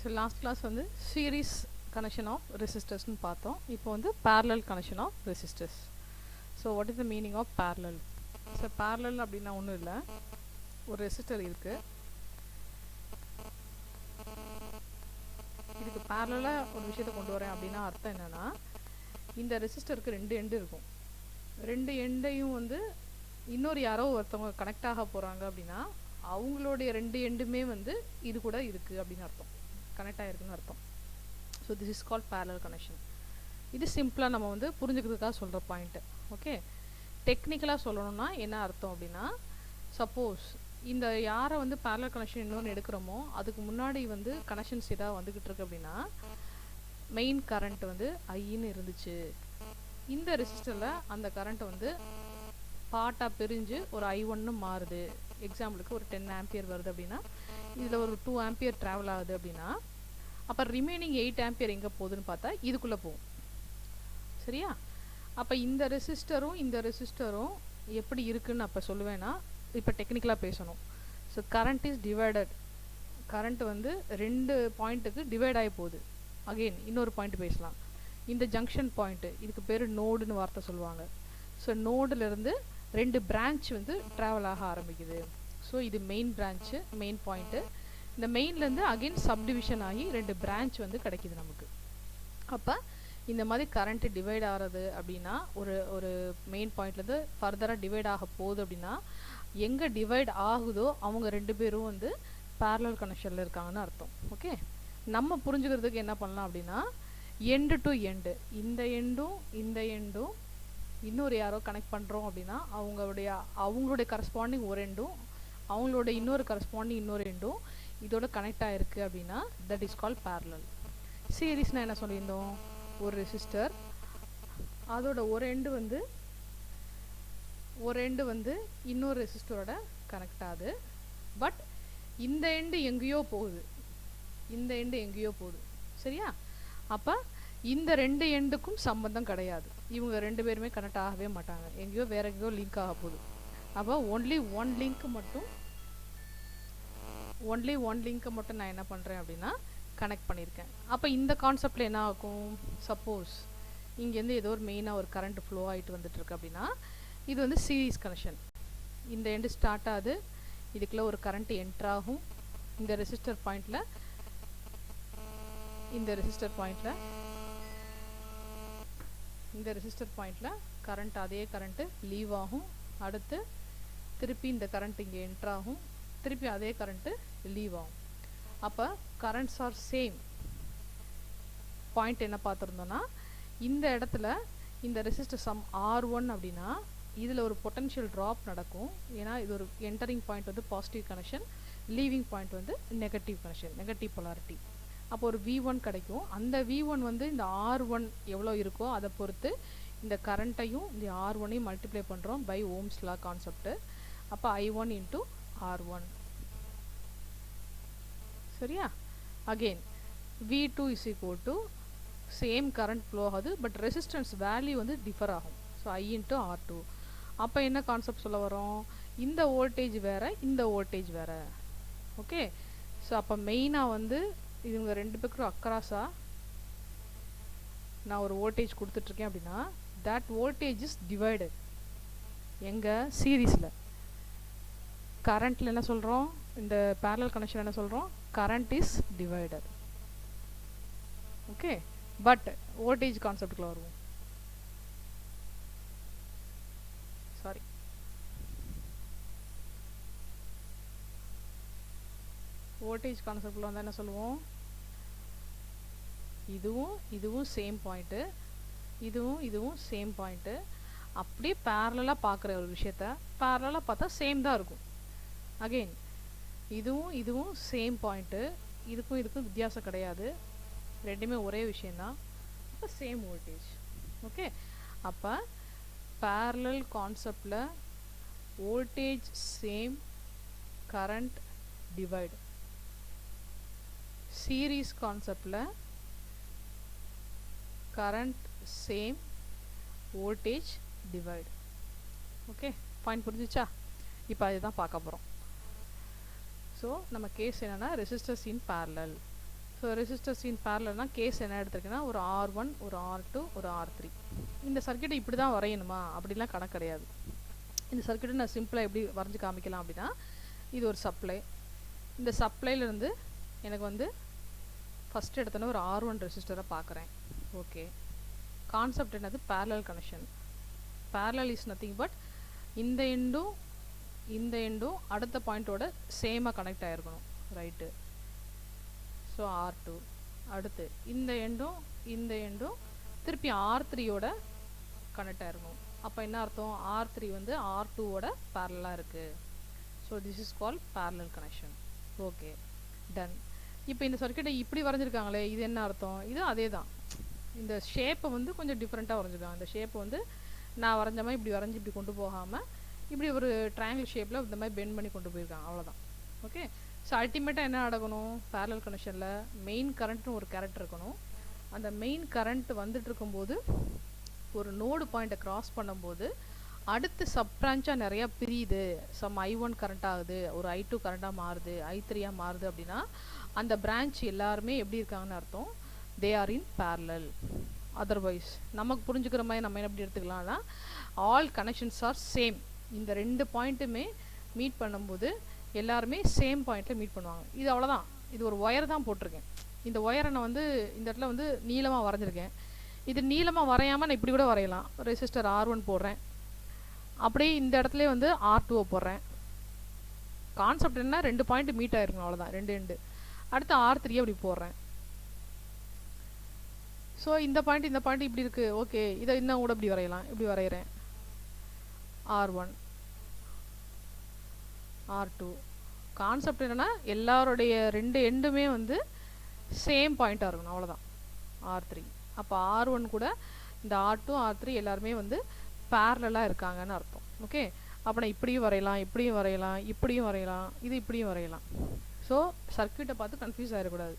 So last class வந்து series connection of ரெசிஸ்டர்ஸ்னு பார்த்தோம். இப்போ வந்து parallel connection of resistors. So what is the meaning of parallel? So parallel அப்படின்னா ஒன்றும் இல்லை, ஒரு ரெசிஸ்டர் இருக்குது, இதுக்கு parallel-ஆ ஒரு விஷயத்தை கொண்டு வரேன் அப்படின்னா அர்த்தம் என்னென்னா, இந்த ரெசிஸ்டருக்கு ரெண்டு எண்டு இருக்கும், ரெண்டு எண்டையும் வந்து இன்னொரு யாரோ ஒருத்தவங்க கனெக்ட் ஆக போகிறாங்க அப்படின்னா அவங்களுடைய ரெண்டு எண்டுமே வந்து இது கூட இருக்குது அப்படின்னு அர்த்தம், கனெக்ட் ஆகிருக்குன்னு அர்த்தம். So this is called parallel connection. இது சிம்பிளாக நம்ம வந்து புரிஞ்சுக்கிறதுக்காக சொல்கிற பாயிண்ட்டு. ஓகே, டெக்னிக்கலாக சொல்லணும்னா என்ன அர்த்தம் அப்படின்னா, சப்போஸ் இந்த யாரை வந்து parallel கனெக்ஷன் இன்னொன்று எடுக்கிறோமோ அதுக்கு முன்னாடி வந்து கனெக்ஷன்ஸ் ஏதாவது வந்துக்கிட்டு இருக்கு அப்படின்னா, மெயின் கரண்ட் வந்து ஐன்னு இருந்துச்சு, இந்த ரெசிஸ்டரில் அந்த கரண்ட் வந்து பார்ட்டாக பிரிஞ்சு ஒரு I1 மாறுது. எக்ஸாம்பிளுக்கு ஒரு 10 ஆம்பியர் வருது அப்படின்னா இதில் ஒரு 2 ஆம்பியர் ட்ராவல் ஆகுது அப்படின்னா, அப்போ ரிமைனிங் 8 ஆம்பியர் எங்கே போகுதுன்னு பார்த்தா இதுக்குள்ளே போகும். சரியா? அப்போ இந்த ரெசிஸ்டரும் இந்த ரெசிஸ்டரும் எப்படி இருக்குன்னு அப்போ சொல்லுவேன்னா, இப்போ டெக்னிக்கலாக பேசணும். So current is divided, current வந்து ரெண்டு பாயிண்ட்டுக்கு டிவைட் ஆகி போகுது. அகெயின் இன்னொரு பாயிண்ட் பேசலாம். இந்த ஜங்ஷன் பாயிண்ட்டு, இதுக்கு பேர் நோடுன்னு வார்த்தை சொல்லுவாங்க. ஸோ நோடுலேருந்து ரெண்டு பிரான்ச் வந்து ட்ராவல் ஆக ஆரம்பிக்குது. ஸோ இது மெயின் பிரான்ச்சு, மெயின் பாயிண்ட்டு. இந்த மெயின்லேருந்து அகெயின் சப்டிவிஷன் ஆகி ரெண்டு பிரான்ச் வந்து கிடைக்கிது நமக்கு. அப்போ இந்த மாதிரி கரண்ட்டு டிவைட் ஆகிறது அப்படின்னா, ஒரு ஒரு மெயின் பாயிண்ட்லேருந்து ஃபர்தராக டிவைட் ஆக போகுது அப்படின்னா, எங்கே டிவைட் ஆகுதோ அவங்க ரெண்டு பேரும் வந்து parallel கனெக்ஷனில் இருக்காங்கன்னு அர்த்தம். ஓகே, நம்ம புரிஞ்சுக்கிறதுக்கு என்ன பண்ணலாம் அப்படின்னா, எண்டு டு எண்டு, இந்த எண்டும் இன்னொரு யாரோ கனெக்ட் பண்ணுறோம் அப்படின்னா அவங்களுடைய கரஸ்பாண்டிங் ஒரு எண்டும் அவங்களோட இன்னொரு கரஸ்பாண்டிங் இன்னொரு எண்டும் இதோட கனெக்ட் ஆகிருக்கு அப்படின்னா தட் இஸ் கால் parallel. சீரீஸ்னால் என்ன சொல்லியிருந்தோம், ஒரு ரெசிஸ்டர் அதோட ஒரு எண்டு வந்து இன்னொரு ரெசிஸ்டரோட கனெக்ட் ஆகுது, பட் இந்த எண்டு எங்கேயோ போகுது, இந்த எண்டு எங்கேயோ போகுது. சரியா? அப்போ இந்த ரெண்டு எண்டுக்கும் சம்பந்தம் கிடையாது, இவங்க ரெண்டு பேருமே கனெக்ட் ஆகவே மாட்டாங்க, எங்கேயோ வேற எங்கேயோ லிங்க் ஆக போகுது. அப்போ ஒன்லி ஒன் லிங்க்கை மட்டும் நான் என்ன பண்ணுறேன் அப்படின்னா கனெக்ட் பண்ணியிருக்கேன். அப்போ இந்த கான்செப்டில் என்ன ஆகும், சப்போஸ் இங்கேருந்து ஏதோ ஒரு மெயினாக ஒரு கரண்ட் ஃப்ளோ ஆகிட்டு வந்துட்டுருக்கு அப்படின்னா இது வந்து சீரீஸ் கனெக்ஷன். இந்த எண்டு ஸ்டார்ட் ஆகுது, இதுக்குள்ளே ஒரு கரண்ட் என்ட்ராகும், இந்த ரெசிஸ்டர் பாயிண்டில் கரண்ட் அதே கரண்ட்டு லீவ் ஆகும், அடுத்து திருப்பி இந்த கரண்ட் இங்கே என்ட்ராகும், திருப்பி அதே கரண்ட்டு லீவ் ஆகும். அப்போ கரண்ட்ஸ் ஆர் சேம். பாயிண்ட் என்ன பார்த்துருந்தோன்னா, இந்த இடத்துல இந்த ரெசிஸ்டர் சம் R1 அப்படின்னா இதில் ஒரு பொட்டன்ஷியல் ட்ராப் நடக்கும், ஏன்னா இது ஒரு என்டரிங் பாயிண்ட் வந்து பாசிட்டிவ் கனெக்ஷன், லீவிங் பாயிண்ட் வந்து நெகட்டிவ் கனெக்ஷன், நெகட்டிவ் பொலாரிட்டி. அப்போ ஒரு V1 கிடைக்கும், அந்த V1 வந்து இந்த R1 எவ்வளோ இருக்கோ அதை பொறுத்து இந்த கரண்ட்டையும் இந்த R1ஐயும் மல்டிப்ளை பண்ணுறோம் பை ஓம்ஸ் லா கான்செப்ட். அப்போ I1 இன்ட்டு R1. சரியா? Again V2 is equal to same current flow ஆகுது, பட் ரெசிஸ்டன்ஸ் வேல்யூ வந்து டிஃபர் ஆகும். So I into R2. அப்போ என்ன கான்செப்ட் சொல்ல வரோம், இந்த வோல்டேஜ் வேறு இந்த வோல்டேஜ் வேறு. ஓகே, ஸோ அப்போ மெயினாக வந்து இவங்க ரெண்டு பேருக்கும் அக்ராஸாக நான் ஒரு வோல்டேஜ் கொடுத்துட்ருக்கேன் அப்படின்னா தட் வோல்டேஜ் இஸ் டிவைடட். எங்கள் சீரீஸில் கரண்ட்டில் என்ன சொல்கிறோம், இந்த parallel கனெக்ஷன் என்ன சொல்கிறோம், current is divided. Okay, but voltage கான்செப்டுக்குள்ள வருவோம். சாரி, வோல்டேஜ் கான்செப்டில் வந்து என்ன சொல்லுவோம், இதுவும் சேம் பாயிண்ட்டு, இதுவும் சேம் பாயிண்ட்டு, அப்படியே பேரலாக பார்க்குற ஒரு விஷயத்த பேரலாக பார்த்தா சேம் தான் இருக்கும். அகெயின் இதுவும் சேம் பாயிண்ட்டு, இதுக்கும் வித்தியாசம் கிடையாது, ரெண்டுமே ஒரே விஷயந்தான், அப்போ சேம் வோல்டேஜ். ஓகே, அப்போ parallel கான்செப்டில் voltage same, current divide. Series கான்செப்டில் current same, voltage divide. Okay, point புரிஞ்சிச்சா? இப்போ அதுதான் பார்க்க போகிறோம். ஸோ நம்ம கேஸ் என்னென்னா resistors in parallel. So resistors in பேரலல்னா கேஸ் என்ன எடுத்திருக்கேன்னா ஒரு R1 ஒரு R2 ஒரு R3. இந்த சர்க்கியூட்டை இப்படி தான் வரையணுமா அப்படிலாம் கணக்கு கிடையாது. இந்த சர்க்கியூட்டை நான் சிம்பிளாக எப்படி வரைஞ்சி காமிக்கலாம் அப்படின்னா, இது ஒரு சப்ளை. இந்த சப்ளைலேருந்து எனக்கு வந்து ஃபஸ்ட்டு எடுத்தோன்னே ஒரு R1 ரெசிஸ்டரை பார்க்குறேன். ஓகே, கான்செப்ட் என்னது? Parallel connection. Parallel is nothing but இந்த எண்டும் அடுத்த பாயிண்ட்டோட சேமாக கனெக்ட் ஆகிருக்கணும், ரைட்டு. ஸோ R2 அடுத்து இந்த எண்டும் திருப்பி R3யோட கனெக்ட் ஆகிருக்கணும். அப்போ என்ன அர்த்தம்? R3 வந்து R2வோட பேரலாக இருக்குது. So this is call parallel connection. Okay, done. இப்போ இந்த சர்க்கியூட்டை இப்படி வரைஞ்சிருக்காங்களே, இது என்ன அர்த்தம்? இது அதே தான். இந்த ஷேப்பை வந்து கொஞ்சம் டிஃப்ரெண்ட்டாக வரைஞ்சிருக்காங்க. இந்த ஷேப்பை வந்து நான் வரைஞ்ச மாதிரி இப்படி வரைஞ்சி இப்படி கொண்டு போகாமல் இப்படி ஒரு ட்ரையாங்கிள் ஷேப்பில் இந்த மாதிரி பெண்ட் பண்ணி கொண்டு போயிருக்காங்க, அவ்வளோதான். ஓகே, ஸோ அல்டிமேட்டாக என்ன நடக்கணும்? பேரலல் கனெக்ஷனில் மெயின் கரண்ட்னு ஒரு கேரக்டர் இருக்கணும். அந்த மெயின் கரண்ட் வந்துட்டு இருக்கும்போது ஒரு நோடு பாயிண்ட்டை க்ராஸ் பண்ணும்போது அடுத்து சப் பிரான்ச்சாக நிறையா பிரியுது. சம் I1 கரண்ட் ஆகுது, ஒரு I2 கரண்ட்டாக மாறுது, I3 மாறுது அப்படின்னா அந்த பிரான்ச் எல்லாருமே எப்படி இருக்காங்கன்னு அர்த்தம்? They are in parallel. Otherwise நமக்கு புரிஞ்சுக்கிற மாதிரி நம்ம என்ன எப்படி எடுத்துக்கலாம்னா, ஆல் கனெக்ஷன்ஸ் ஆர் சேம். இந்த ரெண்டு பாயிண்ட்டுமே மீட் பண்ணும்போது எல்லாருமே சேம் பாயிண்ட்டில் மீட் பண்ணுவாங்க. இது அவ்வளோதான். இது ஒரு ஒயர் தான் போட்டிருக்கேன். இந்த ஒயரை நான் வந்து இந்த இடத்துல வந்து நீளமாக வரைஞ்சிருக்கேன். இது நீளமாக வரையாமல் நான் இப்படி கூட வரையலாம். ரெசிஸ்டர் R1 போடுறேன், அப்படியே இந்த இடத்துல வந்து R2 போடுறேன். கான்செப்ட் என்ன? ரெண்டு பாயிண்ட் மீட் ஆயிருக்கும், அவ்வளோதான். ரெண்டு எண்டு. அடுத்து R3 அப்படி போடுறேன். ஸோ இந்த பாயிண்ட் இப்படி இருக்குது. ஓகே, இதை இன்னும் கூட இப்படி வரையலாம். இப்படி வரைகிறேன். R1 R2. கான்செப்ட் என்னென்னா எல்லாருடைய ரெண்டு எண்டுமே வந்து சேம் பாயிண்ட்டாக இருக்கணும், அவ்வளோதான். R3. அப்போ R1 கூட இந்த R2 R3 எல்லாருமே வந்து பேரலாக இருக்காங்கன்னு அர்த்தம். ஓகே, அப்போ நான் இப்படியும் வரையலாம், இப்படியும் வரையலாம், இப்படியும் வரையலாம், இது இப்படியும் வரையலாம். ஸோ சர்க்கியூட்டை பார்த்து கன்ஃபியூஸ் ஆகிடக்கூடாது.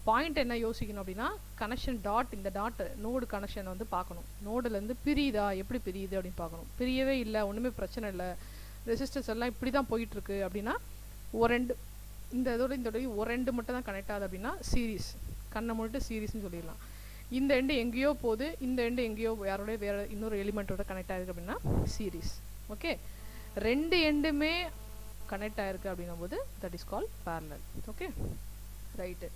பாயிண்ட் என்ன யோசிக்கணும் அப்படின்னா, கனெக்ஷன் டாட், இந்த டாட் நோடு கனெக்ஷன் வந்து பார்க்கணும். நோடுலேருந்து பிரியுதா, எப்படி பிரியுது அப்படின்னு பார்க்கணும். பிரியவே இல்லை, ஒன்றுமே பிரச்சனை இல்லை, ரெசிஸ்டர்ஸ் எல்லாம் இப்படி தான் போயிட்டுருக்கு அப்படின்னா ஒரு ரெண்டு இதோட ஒரு ரெண்டு மட்டும் தான் கனெக்ட் ஆகுது அப்படின்னா சீரீஸ். கண்ணை மூடிட்டு சீரீஸ்னு சொல்லிடலாம். இந்த எண்டு எங்கேயோ போகுது, இந்த எண்டு எங்கேயோ யாரோடய வேறு இன்னொரு எலிமெண்ட்டோட கனெக்ட் ஆகிருக்கு அப்படின்னா சீரீஸ். ஓகே, ரெண்டு எண்டுமே கனெக்ட் ஆகிருக்கு அப்படின்னும் போது that is call parallel. Okay, right.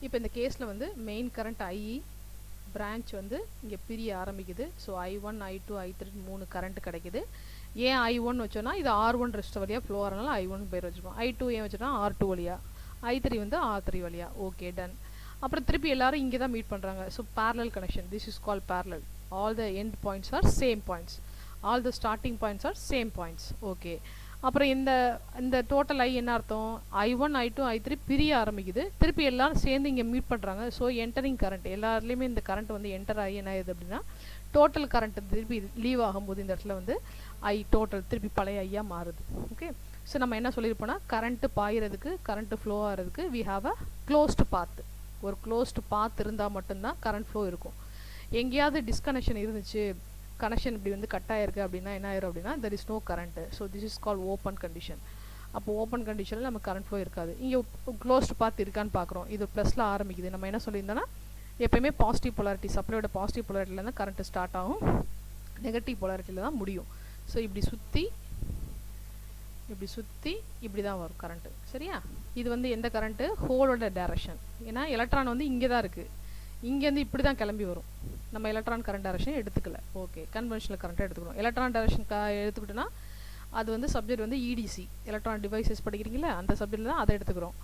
இப்போ இந்த கேஸில் வந்து மெயின் கரண்ட் IE பிரான்ச் வந்து இங்கே பிரிய ஆரம்பிக்குது. So I1 I2 I3 3 current கிடைக்குது. ஏன் I1 வச்சோன்னா இது R1 ரெஸ்ட் வழியாக ஃப்ளோ ஆகிறனால I1 பேர் வச்சுப்போம். I2 ஏன் வச்சோன்னா R2 வழியாக, I3 வந்து R3 வழியாக. Okay, done. அப்புறம் திருப்பி எல்லாரும் இங்கே தான் மீட் பண்ணுறாங்க. So parallel connection, this is call parallel. All the end points are same points, all the starting points are same points. Okay, அப்புறம் இந்த டோட்டல் என்ன அர்த்தம்? I1 I2 I3 பிரிய ஆரம்பிக்குது, திருப்பி எல்லாரும் சேர்ந்து இங்கே மீட் பண்ணுறாங்க. ஸோ என்டரிங் கரண்ட் எல்லாருலேயுமே இந்த கரண்ட் வந்து என்டர் ஆகி என்ன ஆகுது அப்படின்னா டோட்டல் கரண்ட் திருப்பி லீவ் ஆகும்போது இந்த இடத்துல வந்து டோட்டல் திருப்பி பழைய ஐயா மாறுது. ஓகே, ஸோ நம்ம என்ன சொல்லியிருப்போம்னா, கரண்ட்டு பாயிறதுக்கு, கரண்ட்டு ஃப்ளோ ஆகிறதுக்கு we have a closed path. ஒரு க்ளோஸ்டு பாத் இருந்தால் மட்டும்தான் கரண்ட் ஃப்ளோ இருக்கும். எங்கேயாவது டிஸ்கனெக்ஷன் இருந்துச்சு, கனெக்ஷன் இப்படி வந்து கட் ஆகிருக்கு அப்படின்னா என்ன ஆயிரும் அப்படின்னா there is no current. So this is call open condition. அப்போ ஓப்பன் கண்டிஷனில் நம்ம கரண்ட் ஃப்ளோ இருக்காது. இங்கே க்ளோஸ்டு பாத் இருக்கான்னு பார்க்குறோம். இது ப்ளஸில் ஆரம்பிக்குது. நம்ம என்ன சொல்லியிருந்தோன்னா எப்போயுமே பாசிட்டிவ் பொலாரிட்டி, சப்ளையோட பாசிட்டிவ் பொலாரிட்டியில் தான் கரண்ட்டு ஸ்டார்ட் ஆகும், நெகட்டிவ் பொலாரிட்டியில் தான் முடியும். ஸோ இப்படி சுற்றி இப்படி தான் வரும் கரண்ட்டு. சரியா? இது வந்து எந்த கரண்ட்டு? ஹோலோட டைரக்ஷன். ஏன்னா எலக்ட்ரான் வந்து இங்கே தான் இருக்குது, இங்கேருந்து இப்படி தான் கிளம்பி வரும். நம்ம எலக்ட்ரான் கரண்ட் டைரக்ஷன் எடுத்துக்கல. ஓகே, கன்வென்ஷனல் கரண்ட்டை எடுத்துக்கணும். எலக்ட்ரான் டைரக்ஷன் எடுத்துக்கிட்டோன்னா அது வந்து சப்ஜெக்ட் வந்து EDC, எலக்ட்ரான் டிவைசஸ் படிக்கிறீங்களா, அந்த சப்ஜெக்டில் தான் அதை எடுத்துக்கிறோம்.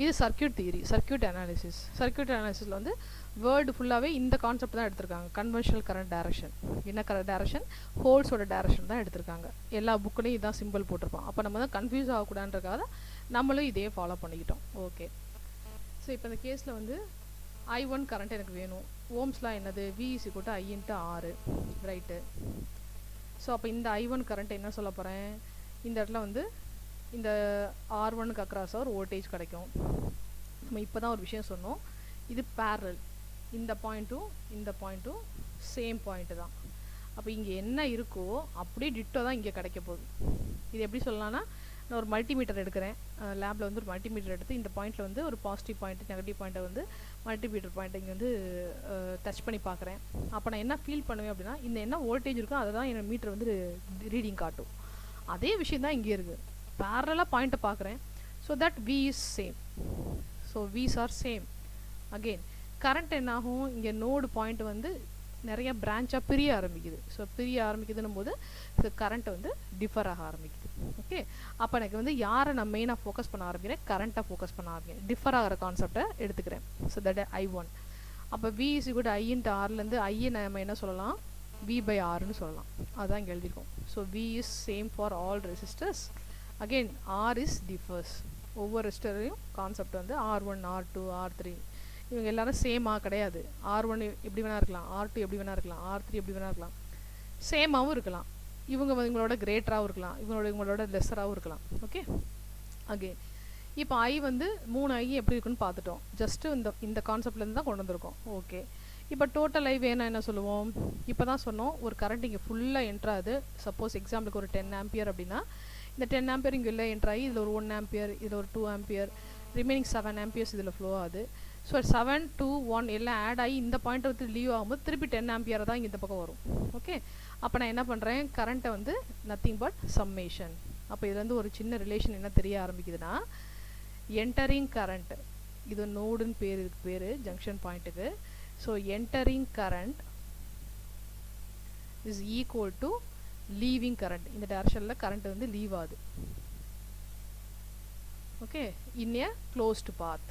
இது circuit theory, circuit analysis. Circuit அனாலிசிஸில் வந்து வேர்டு ஃபுல்லாகவே இந்த கான்செப்ட் தான் எடுத்திருக்காங்க. கன்வென்ஷனல் கரண்ட் டைரக்ஷன், என்ன கரண்ட் டைரக்ஷன்? ஹோல்ஸோட டைரக்ஷன் தான் எடுத்திருக்காங்க. எல்லா புக்குலையும் இதான் சிம்பிள் போட்டிருப்போம். அப்போ நம்ம தான் கன்ஃபியூஸ் ஆகக்கூடாதுன்றக்காக நம்மளும் இதே ஃபாலோ பண்ணிக்கிட்டோம். ஓகே, ஸோ இப்போ இந்த கேஸில் வந்து I1 கரண்ட் எனக்கு வேணும். ஓம்ஸ்லாம் என்னது? V = I × R. Right. So அப்போ இந்த I1 கரண்ட் என்ன சொல்ல போகிறேன்? இந்த இடத்துல வந்து இந்த R1க்கு அக்ராஸாக ஒரு வோல்டேஜ் கிடைக்கும். நம்ம இப்போ தான் ஒரு விஷயம் சொன்னோம், இது பேரல். இந்த பாயிண்ட்டும் சேம் பாயிண்ட்டு தான். அப்போ இங்கே என்ன இருக்கோ அப்படியே டிட்டோ தான் இங்கே கிடைக்க போகுது. இது எப்படி சொல்லலாம்னா நான் ஒரு மல்டிமீட்டர் எடுக்கிறேன், லேபில் வந்து ஒரு மல்டிமீட்டர் எடுத்து இந்த பாயிண்ட்டில் வந்து ஒரு பாசிட்டிவ் பாயிண்ட் நெகட்டிவ் பாயிண்ட்டை வந்து மல்டிமீட்டர் பாயிண்ட்டை இங்கே வந்து டச் பண்ணி பார்க்குறேன். அப்போ நான் என்ன ஃபீல் பண்ணுவேன் அப்படின்னா, இந்த என்ன வோல்டேஜ் இருக்கோ அதை தான் என்னோட மீட்டர் வந்து ரீடிங் காட்டும். அதே விஷயம் தான் இங்கே இருக்குது. பேரலாக பாயிண்ட்டை பார்க்குறேன். So that V is same. So V's are same. Again current என்னாகும், இங்கே நோடு பாயிண்ட் வந்து நிறைய பிரான்ச்சாக பிரிய ஆரம்பிக்குது. ஸோ பிரிய ஆரம்பிக்குதுன்னும் போது கரண்ட் வந்து டிஃபர் ஆக ஆரம்பிக்குது. ஓகே, அப்போ எனக்கு வந்து யாரை நான் மெயினாக ஃபோக்கஸ் பண்ண ஆரம்பிக்கிறேன், கரண்ட்டாக ஃபோக்கஸ் பண்ண ஆரம்பிக்கிறேன், டிஃபர் ஆகிற கான்செப்டை எடுத்துக்கிறேன். So that I1. அப்போ V is equal to I into Rலேருந்து ஐயை நம்ம என்ன சொல்லலாம், V by Rன்னு சொல்லலாம். அதுதான் இங்கே எழுதியிருக்கோம். So V is same for all resistors. Again R is differs. ஒவ்வொரு ரெசிஸ்டரையும் கான்செப்ட் வந்து R1 R2 R3 இவங்க எல்லாரும் சேமாக கிடையாது. R1 எப்படி வேணா இருக்கலாம், R2 எப்படி வேணா இருக்கலாம், R3 எப்படி வேணா இருக்கலாம், சேமாகவும் இருக்கலாம். இவங்களோட கிரேட்டராகவும் இருக்கலாம், இவங்களோட லெஸராகவும் இருக்கலாம். ஓகே, அகெயின் இப்போ I வந்து 3 I எப்படி இருக்குன்னு பார்த்துட்டோம். ஜஸ்ட்டு இந்த கான்செப்ட்லேருந்து தான் கொண்டு வந்திருக்கோம். ஓகே, இப்போ டோட்டல் I வேணா என்ன சொல்லுவோம், இப்போ தான் சொன்னோம் ஒரு கரண்ட் இங்கே ஃபுல்லாக என்ட்ராது. சப்போஸ் எக்ஸாம்பிளுக்கு ஒரு 10 ஆம்பியர் அப்படின்னா இந்த 10 ஆம்பியர் இங்கே இல்லை என்ட்ராகி இதில் ஒரு 1 ஆம்பியர் இதில் ஒரு 2 ஆம்பியர் ரிமைனிங் 7 ஆம்பியர்ஸ் இதில் ஃப்ளோ ஆகுது. ஸோ 7 2 1 எல்லாம் ஆட் ஆகி இந்த பாயிண்ட்டை வந்து லீவ் ஆகும்போது திருப்பி 10 ஆம்பியர் தான் இங்கே இந்த பக்கம் வரும். ஓகே, அப்போ நான் என்ன பண்ணுறேன், கரண்ட்டை வந்து நத்திங் பட் சம்மேஷன். அப்போ இதுலேருந்து ஒரு சின்ன ரிலேஷன் என்ன தெரிய ஆரம்பிக்குதுன்னா, என்டரிங் கரண்ட், இது நோடுன்னு பேர், இதுக்கு பேர் ஜங்ஷன் பாயிண்ட்டுக்கு. So entering current is equal to leaving current. இந்த டைரக்ஷனில் கரண்ட் வந்து லீவ் ஆகுது. ஓகே, இன் ஏ க்ளோஸ்டு பாத்.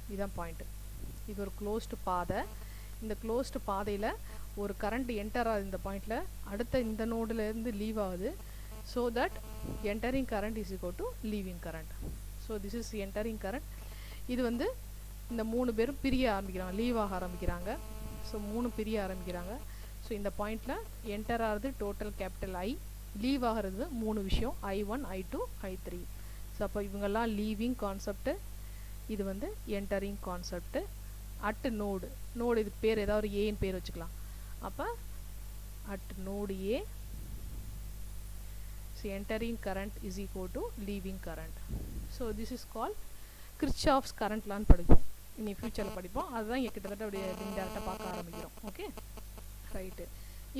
இதுதான் பாயிண்ட்டு. இது ஒரு க்ளோஸ்டு பாதை. இந்த க்ளோஸ்டு பாதையில் ஒரு கரண்ட் என்டர் ஆகுது இந்த பாயிண்டில், அடுத்த இந்த நோடுலேருந்து லீவ் ஆகுது. So that entering current is equal to leaving current. So this is entering current. இது வந்து இந்த 3 பேரும் பிரிய ஆரம்பிக்கிறாங்க, லீவ் ஆக ஆரம்பிக்கிறாங்க. ஸோ 3 பிரிய ஆரம்பிக்கிறாங்க. ஸோ இந்த பாயிண்டில் என்டர் ஆகிறது டோட்டல் கேபிட்டல் I, லீவ் ஆகிறது 3 விஷயம், I1 I2 I3. ஸோ அப்போ இவங்கெல்லாம் லீவிங் கான்செப்ட்டு, இது வந்து என்டரிங் கான்செப்ட்டு. அட் நோடு இதுக்கு பேர் ஏதாவது ஏன்னு பேர் வச்சுக்கலாம். அப்போ at node A, so entering current is equal to leaving current. So this is call Kirchhoff's current லான்னு படிப்போம், இனி ஃபியூச்சரில் படிப்போம். அதுதான் இங்கே கிட்டத்தட்ட அப்படியே இன்டெரக்டாக பார்க்க ஆரம்பிக்கிறோம். Okay, right.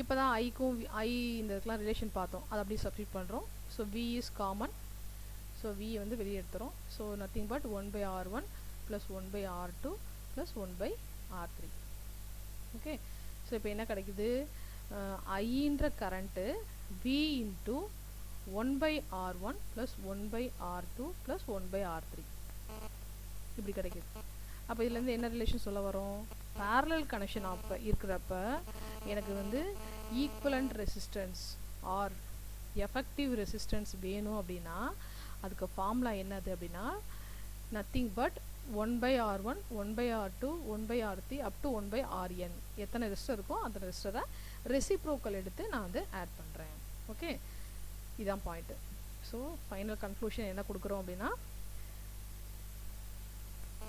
இப்போ தான் ஐக்கும் ஐ இந்த இதுக்கெலாம் ரிலேஷன் பார்த்தோம், அதை அப்படியே சப்ஸ்டிட் பண்ணுறோம். So V is common. So V வந்து வெளியே எடுத்துகிறோம். So nothing but 1/R1 + 1/R2 + 1/R3. Okay, so இப்போ என்ன கிடைக்குது, ஐன்ற current V into 1/R1 + 1/R2 + 1/R3 இப்படி கிடைக்குது. அப்போ இதுலேருந்து என்ன ரிலேஷன் சொல்ல வரும், பேரலல் கனெக்ஷன் அப்போ இருக்கிறப்ப எனக்கு வந்து equivalent resistance or effective resistance வேணும் அப்படின்னா அதுக்கு ஃபார்முலா என்னது அப்படின்னா, nothing but 1/R1 1/R2 1/R3 up to 1/Rn. எத்தனை ரெசிஸ்டர் இருக்கோ அந்த ரெசிஸ்டரை ரெசிப்ரோக்கல் எடுத்து நான் வந்து ஆட் பண்ணுறேன். ஓகே, இதான் பாயிண்ட்டு. ஸோ ஃபைனல் கன்க்ளூஷன் என்ன கொடுக்குறோம் அப்படின்னா,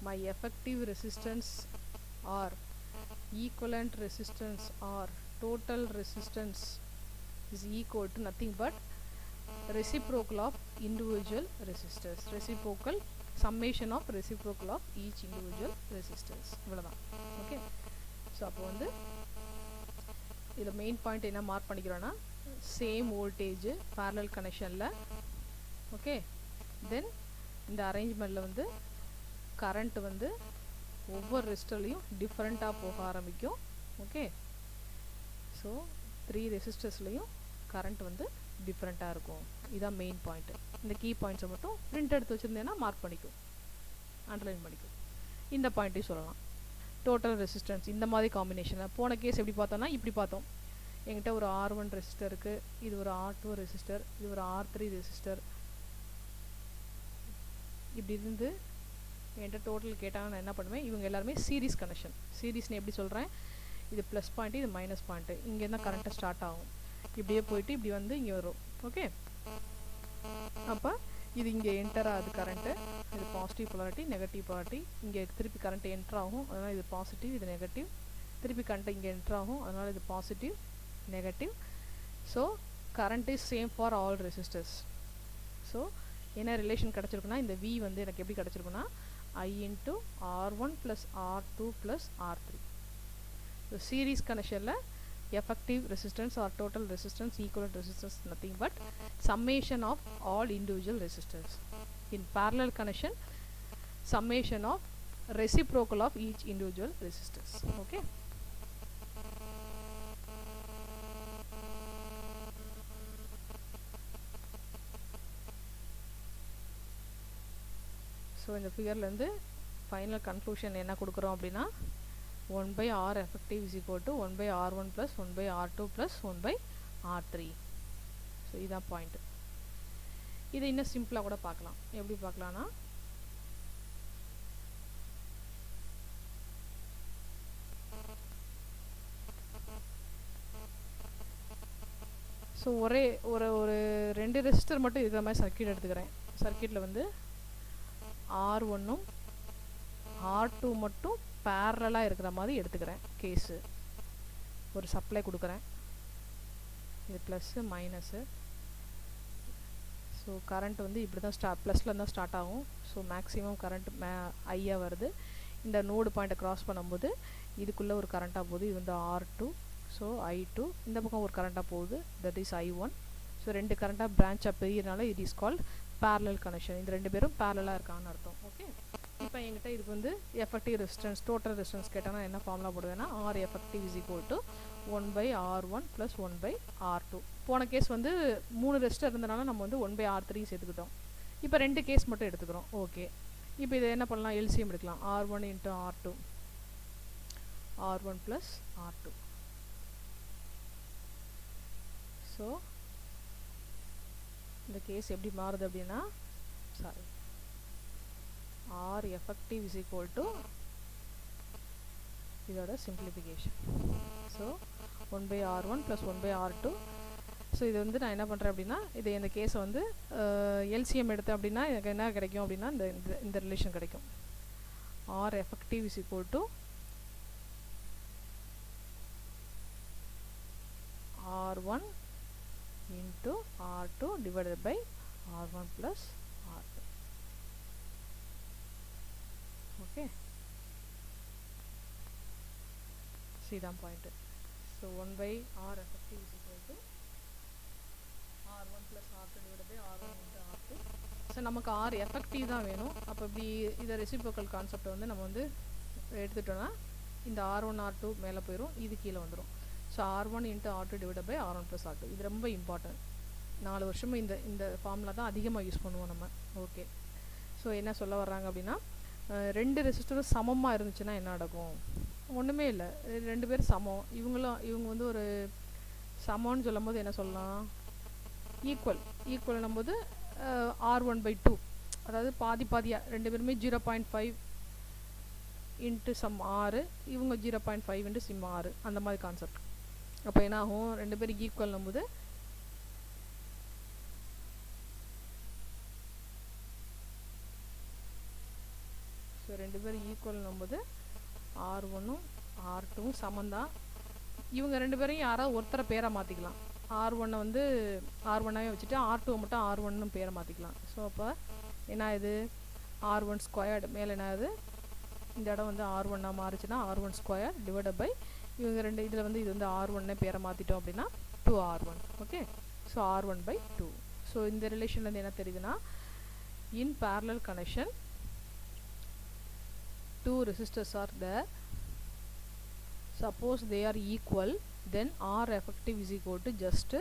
my effective resistance or equivalent resistance or total resistance is equal to nothing but reciprocal of individual resistors, reciprocal summation of reciprocal of each individual resistors. இவ்வளவுதான். Okay, so அப்போ வந்து இதில் main point என்ன mark பண்ணிக்கிறோன்னா, same voltage parallel கனெக்ஷனில். Okay, then இந்த அரேஞ்ச்மெண்ட்டில் வந்து கரண்ட் வந்து ஒவ்வொரு ரெசிஸ்டர்லையும் டிஃப்ரெண்ட்டாக போக ஆரம்பிக்கும். ஓகே, ஸோ 3 ரெசிஸ்டர்ஸ்லையும் கரண்ட் வந்து டிஃப்ரெண்ட்டாக இருக்கும். இதுதான் மெயின் பாயிண்ட்டு. இந்த கீ பாயிண்ட்ஸை மட்டும் பிரிண்ட் எடுத்து வச்சுருந்தேன்னா மார்க் பண்ணிக்கும், அண்டர்லைன் பண்ணிக்கும். இந்த பாயிண்ட்டையும் சொல்லலாம். டோட்டல் ரெசிஸ்டன்ஸ் இந்த மாதிரி காம்பினேஷனில் போன கேஸ் எப்படி பார்த்தோன்னா இப்படி பார்த்தோம். என்கிட்ட ஒரு R1 ரெசிஸ்டர் இருக்குது, இது ஒரு R2 ரெசிஸ்டர், இது ஒரு R3 ரெசிஸ்டர். இப்படி இருந்து என்கிட்ட டோட்டல் கேட்டால் நான் என்ன பண்ணுவேன், இவங்க எல்லாருமே சீரீஸ் கனெக்ஷன். சீரீஸ்னு எப்படி சொல்கிறேன், இது ப்ளஸ் பாயிண்ட்டு இது மைனஸ் பாயிண்ட்டு, இங்கே தான் கரண்ட்டை ஸ்டார்ட் ஆகும். இப்படியே போயிட்டு இப்படி வந்து இங்கே வரும். ஓகே, அப்போ இது இங்கே என்டர் ஆகுது கரண்ட்டு, இது பாசிட்டிவ் பொலாரிட்டி நெகட்டிவ் பொலாரிட்டி, இங்கே திருப்பி கரண்ட் என்டர் ஆகும், அதனால் இது பாசிட்டிவ் இது நெகட்டிவ், திருப்பி கரண்ட் இங்கே என்டர் ஆகும், அதனால் இது positive negative. So current is same for all resistors. So என்ன ரிலேஷன் கிடச்சிருக்குன்னா இந்த V வந்து எனக்கு எப்படி கிடச்சிருக்குன்னா I into R1 plus R2 plus R3. So series கனெக்ஷனில் effective resistance or total resistance equivalent resistance nothing but summation of all individual resistors. In parallel connection, summation of reciprocal of each individual resistors. Okay. So in the figure lende final conclusion enna kudukurom appadina 1 by R effective is equal to 1 by R1 plus 1 by R2 plus 1 by R3. So இதான் point. இதை இன்னும் சிம்பிளா கூட பார்க்கலாம். எப்படி பார்க்கலாம்னா so ஒரு ரெண்டு resistor மட்டும் இருக்கிற மாதிரி சர்க்கியூட் எடுத்துக்கிறேன். சர்க்கியூட்டில் வந்து R1ம் R2 மட்டும் பேரலாக இருக்கிற மாதிரி எடுத்துக்கிறேன். கேஸு ஒரு சப்ளை கொடுக்குறேன். இது ப்ளஸ்ஸு மைனஸு. ஸோ கரண்ட் வந்து இப்படி தான் ப்ளஸில் தான் ஸ்டார்ட் ஆகும். ஸோ மேக்ஸிமம் கரண்ட் ஐயாக வருது. இந்த நோடு பாயிண்ட்டை க்ராஸ் பண்ணும்போது இதுக்குள்ளே ஒரு கரண்ட்டாக போகுது. இது வந்து R2. So I2. இந்த பக்கம் ஒரு கரண்ட்டாக போகுது. That is I1. ஸோ ரெண்டு கரண்ட்டாக பிரான்ச்சாக பெரியனால it is called parallel connection. இந்த ரெண்டு பேரும் பேரலாக இருக்கான்னு அர்த்தம். ஓகே. இப்போ என்கிட்ட இதுக்கு வந்து எஃபெக்டிவ் ரெசிஸ்டன்ஸ் டோட்டல் ரெசிஸ்டன்ஸ் கேட்டால் என்ன formula போடுவேன்னா R effective is equal to 1 by R1 plus 1 by R2. போன கேஸ் வந்து 3 ரெசிஸ்டர் இருந்தனால நம்ம வந்து 1 by R3 சேர்த்துக்கிட்டோம். இப்போ ரெண்டு கேஸ் மட்டும் எடுத்துக்கிறோம். ஓகே. இப்போ இதை என்ன பண்ணலாம், எல்சிஎம் எடுக்கலாம். R1 into R2, R1 plus R2. So இந்த கேஸ் எப்படி மாறுது அப்படின்னா sorry R effective is equal to இதோட simplification. So 1 by R1 plus 1 by R2. So இது வந்து நான் என்ன பண்ணுறேன் அப்படின்னா இது இந்த கேஸை வந்து எல்சிஎம் எடுத்தேன் அப்படின்னா எனக்கு என்ன கிடைக்கும் அப்படின்னா இந்த ரிலேஷன் கிடைக்கும். R effective is equal to R1 into R2 divided by R1 plus R2. Okay. See that point. So 1 by R effective is equal to R1 plus R2 divided by R1 into R2. So நமக்கு R effective தான் வேணும். அப்போ இப்படி இதை reciprocal கான்செப்டை வந்து நம்ம வந்து எடுத்துட்டோம்னா இந்த R1 R2 மேலே போயிடும், இது கீழே வந்துடும். So R1 into R2 divided by R1 plus R2. இது ரொம்ப இம்பார்ட்டன்ட். 4 வருஷமும் இந்த ஃபார்முலா தான் அதிகமாக யூஸ் பண்ணுவோம் நம்ம. ஓகே. ஸோ என்ன சொல்ல வர்றாங்க அப்படின்னா ரெண்டு ரெசிஸ்டரும் சமமாக இருந்துச்சுன்னா என்ன நடக்கும்? ஒன்றுமே இல்லை, ரெண்டு பேரும் சமம். இவங்க வந்து ஒரு சமம்னு சொல்லும் போது என்ன சொல்லலாம், ஈக்குவல்னும் போது R1 by 2, அதாவது பாதியாக ரெண்டு பேருமே 0.5 இன்ட்டு சம் 6, இவங்க 0.5 இன்ட்டு சிம் 6, அந்த மாதிரி கான்செப்ட். அப்போ என்ன ஆகும், ரெண்டு பேரும் ஈக்குவல்னும் போது ஸோ ரெண்டு பேரும் ஈக்குவல்னும் போது R1ம் R2ம் சமந்தான். இவங்க ரெண்டு பேரையும் யாராவது ஒருத்தரை பேரை மாற்றிக்கலாம். R1 வந்து R1ஆகவே வச்சுட்டு R2 மட்டும் R1னு பேரை மாற்றிக்கலாம். ஸோ அப்போ என்ன இது R1 ஸ்கொயர்டு மேலே என்ன ஆகுது, இந்த இடம் வந்து R1ஆக மாறிச்சுன்னா R1 ஸ்கொயர் டிவைடட் பை இவங்க ரெண்டு இதில் வந்து இது வந்து R1 பேரை மாற்றிட்டோம் அப்படின்னா 2R1. Okay. So R1 by 2. So இந்த ரிலேஷன்லேருந்து என்ன தெரியுதுன்னா இன் parallel connection 2 resistors are there. Suppose they are equal, then R effective is equal to just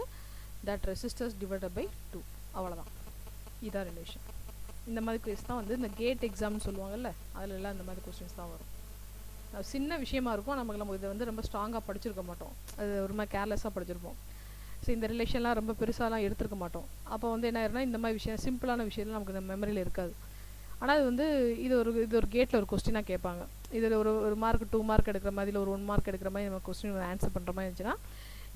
that resistors divided by 2. அவ்வளோதான், இதான் ரிலேஷன். இந்த மாதிரி கொஸ்டின்ஸ் தான் வந்து இந்த கேட் எக்ஸாம்னு சொல்லுவாங்கல்ல, அதில் எல்லாம் இந்த மாதிரி கொஸ்டின்ஸ் தான் வரும். சின்ன விஷயமா இருக்கும், நம்ம இதை வந்து ரொம்ப ஸ்ட்ராங்காக படிச்சிருக்க மாட்டோம், அது ஒரு மாதிரி கேர்லெஸ்ஸாக படிச்சிருப்போம். ஸோ இந்த ரிலேஷன்லாம் ரொம்ப பெருசாலாம் எடுத்துருக்க மாட்டோம். அப்போ வந்து என்ன ஆயிருன்னா இந்த மாதிரி விஷயம் சிம்பிளான விஷயம்லாம் நமக்கு இந்த மெமரியில் இருக்காது. ஆனால் அது வந்து இது ஒரு கேட்டில் ஒரு கொஸ்டினாக கேட்பாங்க. இதில் ஒரு மார்க் 2 மார்க் எடுக்கிற மாதிரி, இல்லை ஒரு 1 மார்க் எடுக்கிற மாதிரி நம்ம கொஸ்டின் ஆன்சர் பண்ணுற மாதிரி இருந்துச்சுன்னா,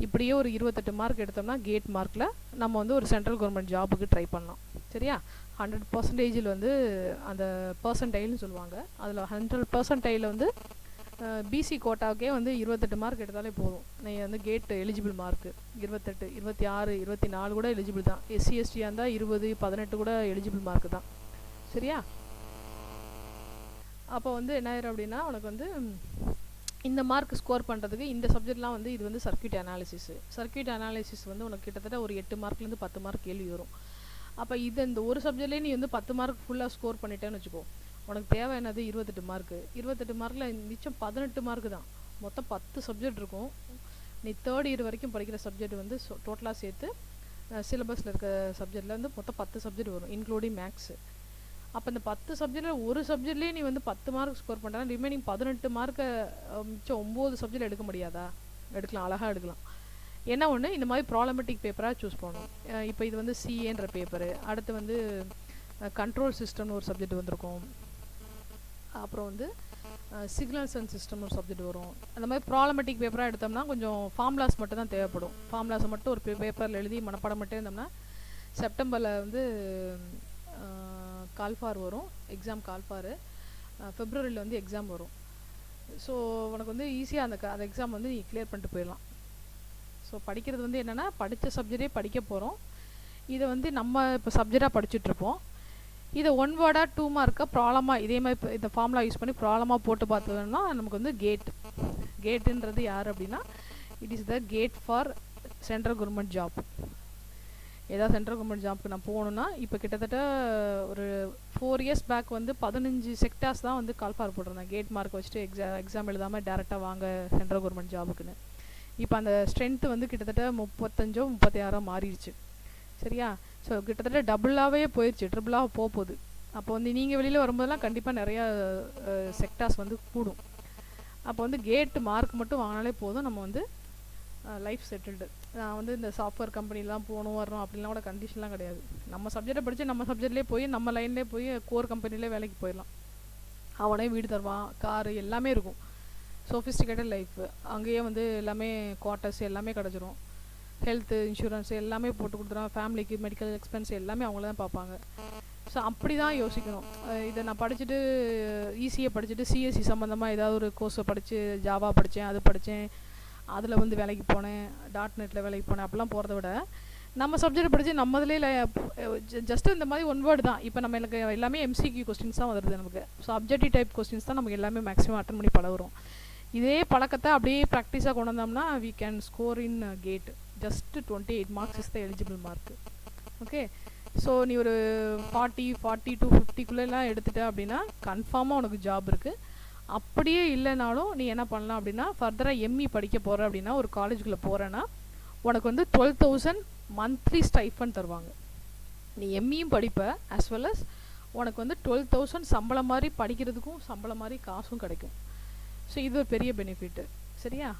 இப்படியே ஒரு 28 மார்க் எடுத்தோம்னா கேட் மார்க்கில் நம்ம வந்து ஒரு சென்ட்ரல் கவர்மெண்ட் ஜாபுக்கு ட்ரை பண்ணலாம். சரியா? 100% வந்து அந்த பர்சன்டைல்னு சொல்லுவாங்க. அதில் 100% வந்து பிசி கோட்டாவுக்கே வந்து 28 மார்க் எடுத்தாலே போதும். நீ வந்து கேட் எலிஜிபிள் மார்க்கு 28, 26, 24 கூட எலிஜிபிள் தான். எஸ்சி எஸ்டியாக இருந்தால் 20, 18 கூட எலிஜிபிள் மார்க்கு தான். சரியா? அப்போ வந்து என்ன ஆயிரும் அப்படின்னா உனக்கு வந்து இந்த மார்க் ஸ்கோர் பண்ணுறதுக்கு இந்த சப்ஜெக்ட்லாம் வந்து இது வந்து சர்க்யூட் அனாலிசிஸ் வந்து உனக்கு கிட்டத்தட்ட ஒரு 8 மார்க்லேருந்து 10 மார்க் கேள்வி வரும். அப்போ இது இந்த ஒரு சப்ஜெக்ட்லேயே நீ வந்து 10 மார்க் ஃபுல்லாக ஸ்கோர் பண்ணிட்டேன்னு வச்சுக்கோ. உனக்கு தேவை என்னது 28 மார்க்கு. 28 மார்க்கில் மிச்சம் 18 மார்க்கு தான். மொத்தம் 10 சப்ஜெக்ட் இருக்கும். நீ தேர்ட் இயர் வரைக்கும் படிக்கிற சப்ஜெக்ட் வந்து டோட்டலாக சேர்த்து சிலபஸில் இருக்க சப்ஜெக்டில் வந்து மொத்தம் 10 சப்ஜெக்ட் வரும், இன்க்ளூடிங் மேக்ஸு. அப்போ இந்த 10 சப்ஜெக்டில் ஒரு சப்ஜெக்ட்லேயே நீ வந்து 10 மார்க் ஸ்கோர் பண்ணுறா, ரிமைனிங் 18 மார்க்கை மிச்சம் 9 சப்ஜெக்ட் எடுக்க முடியாதா? எடுக்கலாம், அழகாக எடுக்கலாம். என்ன ஒன்று, இந்த மாதிரி ப்ராப்ளமேட்டிக் பேப்பராக சூஸ் பண்ணணும். இப்போ இது வந்து சிஏன்ற பேப்பரு, அடுத்து வந்து கண்ட்ரோல் சிஸ்டம்னு ஒரு சப்ஜெக்ட் வந்திருக்கும், அப்புறம் வந்து சிக்னல்ஸ் அண்ட் சிஸ்டம் ஒரு சப்ஜெக்ட் வரும். அந்த மாதிரி ப்ராப்ளமேட்டிக் பேப்பராக எடுத்தோம்னா கொஞ்சம் ஃபார்முலாஸ் மட்டும் தான் தேவைப்படும். ஃபார்முலாஸை மட்டும் ஒரு பேப்பரில் எழுதி மனப்பாடம் மட்டும் இருந்தோம்னா செப்டம்பரில் வந்து கால்ஃபார் வரும், எக்ஸாம் கால்ஃபாரு. ஃபெப்ரவரியில் வந்து எக்ஸாம் வரும். ஸோ உனக்கு வந்து ஈஸியாக அந்த எக்ஸாம் வந்து நீ கிளியர் பண்ணிட்டு போயிடலாம். ஸோ படிக்கிறது வந்து என்னென்னா படித்த சப்ஜெக்டே படிக்க போகிறோம். இதை வந்து நம்ம இப்போ சப்ஜெக்டாக படிச்சுட்ருப்போம். இதை 1 வேர்டாக 2 மார்க்காக ப்ராப்ளமாக இதே மாதிரி இப்போ இந்த ஃபார்முலா யூஸ் பண்ணி ப்ராப்ளமாக போட்டு பார்த்தோம்னா நமக்கு வந்து கேட்டுன்றது யார் அப்படின்னா, it is the gate for central government job. ஏதாவது சென்ட்ரல் கவர்மெண்ட் ஜாப்க்கு நான் போகணுன்னா இப்போ கிட்டத்தட்ட ஒரு 4 இயர்ஸ் பேக் வந்து 15 செக்டார்ஸ் தான் வந்து கால்ஃபார் போட்டிருந்தேன். கேட் மார்க் வச்சுட்டு எக்ஸாம் எழுதாமல் டேரெக்டாக வாங்க சென்ட்ரல் கவர்மெண்ட் ஜாபுக்குன்னு. இப்போ அந்த ஸ்ட்ரென்த்து வந்து கிட்டத்தட்ட 35 36 மாறிடுச்சு. சரியா? ஸோ கிட்டத்தட்ட டபுளாகவே போயிடுச்சு, ட்ரிபிளாக போகுது. அப்போ வந்து நீங்கள் வெளியில் வரும்போதெல்லாம் கண்டிப்பாக நிறையா செக்டார்ஸ் வந்து கூடும். அப்போ வந்து கேட் மார்க் மட்டும் வாங்கினாலே போதும், நம்ம வந்து லைஃப் செட்டில்டு. நான் வந்து இந்த சாஃப்ட்வேர் கம்பெனிலாம் போகணும் வரணும் அப்படிலாம் கூட கண்டிஷன்லாம் கிடையாது. நம்ம சப்ஜெக்டை படித்து நம்ம சப்ஜெக்ட்லேயே போய் நம்ம லைன்லேயே போய் கோர் கம்பெனிலே வேலைக்கு போயிடலாம். அவனே வீடு தருவான், காரு எல்லாமே இருக்கும். Sophisticated life. அங்கேயே வந்து எல்லாமே குவார்ட்டர்ஸ் எல்லாமே கிடச்சிரும். ஹெல்த்து இன்சூரன்ஸ் எல்லாமே போட்டு கொடுத்துருவாங்க. ஃபேமிலிக்கு மெடிக்கல் எக்ஸ்பென்ஸ் எல்லாமே அவங்கள தான் பார்ப்பாங்க. ஸோ அப்படி தான் யோசிக்கணும். இதை நான் படிச்சுட்டு ஈஸியாக படிச்சுட்டு சிஎஸ்சி சம்மந்தமாக ஏதாவது ஒரு கோர்ஸை படித்து ஜாவா படித்தேன், அது படித்தேன், அதில் வந்து வேலைக்கு போனேன், .NETல வேலைக்கு போனேன், அப்படிலாம் போகிறத விட நம்ம சப்ஜெக்ட் படித்து நம்மதுலேயே ஜஸ்ட்டு இந்த மாதிரி 1 வேர்டு தான். இப்போ நம்ம எனக்கு எல்லாமே MCQ கொஸ்டின்ஸ் தான் வருது நமக்கு. ஸோ அப்ஜெக்டிவ் டைப் கொஸ்டின்ஸ் தான் நமக்கு எல்லாமே மேக்ஸிமம் அட்டன் பண்ணி பழகுறோம். இதே பழக்கத்தை அப்படியே ப்ராக்டிஸாக கொண்டு வந்தோம்னா we can score in gate. just 28 marks is the eligible mark. Okay. So நீ ஒரு 40 to 50 எடுத்துட்ட அப்படின்னா கன்ஃபார்மாக உனக்கு ஜாப் இருக்குது. அப்படியே இல்லைனாலும் நீ என்ன பண்ணலாம் அப்படின்னா ஃபர்தராக ME படிக்க போகிற அப்படின்னா ஒரு காலேஜுக்குள்ளே போகிறேன்னா உனக்கு வந்து 12,000 மந்த்லி ஸ்டைஃபன் தருவாங்க. நீ MEயும் படிப்ப as well as உனக்கு வந்து 12,000 சம்பளம் மாதிரி படிக்கிறதுக்கும் சம்பளம் மாதிரி காசும் கிடைக்கும். ஸோ இது ஒரு பெரிய பெனிஃபிட்டு. சரியா?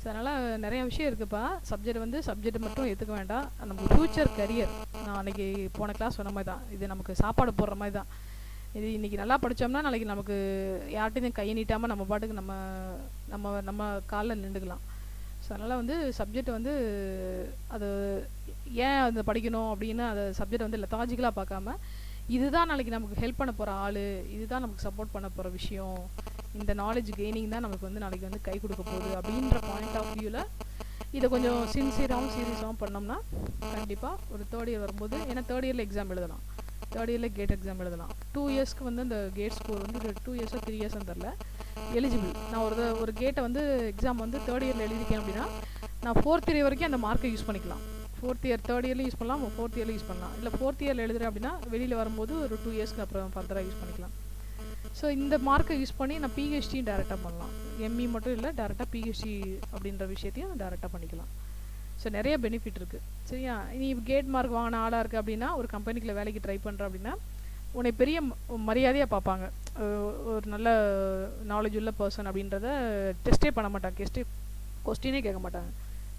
ஸோ அதனால் நிறையா விஷயம் இருக்குதுப்பா. சப்ஜெக்ட் மட்டும் எடுத்துக்க வேண்டாம். நமக்கு ஃப்யூச்சர் கரியர், நான் அன்றைக்கி போன கிளாஸ் சொன்ன மாதிரி தான், இது நமக்கு சாப்பாடு போடுற மாதிரி தான். இது இன்றைக்கி நல்லா படித்தோம்னா நாளைக்கு நமக்கு யார்ட்டையும் கையை நீட்டாமல் நம்ம பாட்டுக்கு நம்ம காலில் நின்றுக்கலாம். ஸோ அதனால் வந்து சப்ஜெக்ட் வந்து அது ஏன் அதை படிக்கணும் அப்படின்னு அதை சப்ஜெக்ட் வந்து லெத்தாஜிக்கலாக பார்க்காம இதுதான் நாளைக்கு நமக்கு ஹெல்ப் பண்ண போகிற ஆள், இதுதான் நமக்கு சப்போர்ட் பண்ண போகிற விஷயம், இந்த நாலேஜ் கெய்னிங் தான் நமக்கு வந்து நாளைக்கு வந்து கை கொடுக்க போகுது அப்படின்ற பாயிண்ட் ஆஃப் வியூவில் இதை கொஞ்சம் சின்சியராகவும் சீரியஸாகவும் பண்ணோம்னா கண்டிப்பாக ஒரு தேர்ட் இயர் வரும்போது, ஏன்னா தேர்ட் இயரில் எக்ஸாம் எழுதலாம், தேர்ட் இயரில் கேட் எக்ஸாம் எழுதலாம். 2 இயர்ஸ்க்கு வந்து அந்த கேட் ஸ்கோர் வந்து 2 இயர்ஸோ 3 இயர்ஸ்ன்னு தெரில எலிஜிபிள். நான் ஒரு கேட்டை வந்து எக்ஸாம் வந்து தேர்ட் இயரில் எழுதிருக்கேன் அப்படின்னா நான் 4th இயர் வரைக்கும் அந்த மார்க்கை யூஸ் பண்ணிக்கலாம். 4th இயர் தேர்ட் இயர்லையும் யூஸ் பண்ணலாம், 4th இயர்லையும் யூஸ் பண்ணலாம். இல்லை 4th இயரில் எழுதுறேன் அப்படின்னா வெளியில் வரும்போது ஒரு 2 இயர்ஸ்க்கு அப்புறம் ஃபர்தராக யூஸ் பண்ணிக்கலாம். ஸோ இந்த மார்க்கை யூஸ் பண்ணி நான் PhDயும் டேரெக்டாக பண்ணலாம். ME மட்டும் இல்லை, டேரெக்டாக PhD அப்படின்ற விஷயத்தையும் டேரெக்டாக பண்ணிக்கலாம். ஸோ நிறைய பெனிஃபிட் இருக்குது. சரியா? நீ கேட் மார்க் வாங்கின ஆளாக இருக்குது அப்படின்னா ஒரு கம்பெனிக்குள்ள வேலைக்கு ட்ரை பண்ணுற அப்படின்னா உன்னை பெரிய மரியாதையாக பார்ப்பாங்க. ஒரு நல்ல நாலேஜ் உள்ள பர்சன் அப்படின்றத டெஸ்ட்டே பண்ண மாட்டாங்க, கொஸ்டினே கேட்க மாட்டாங்க.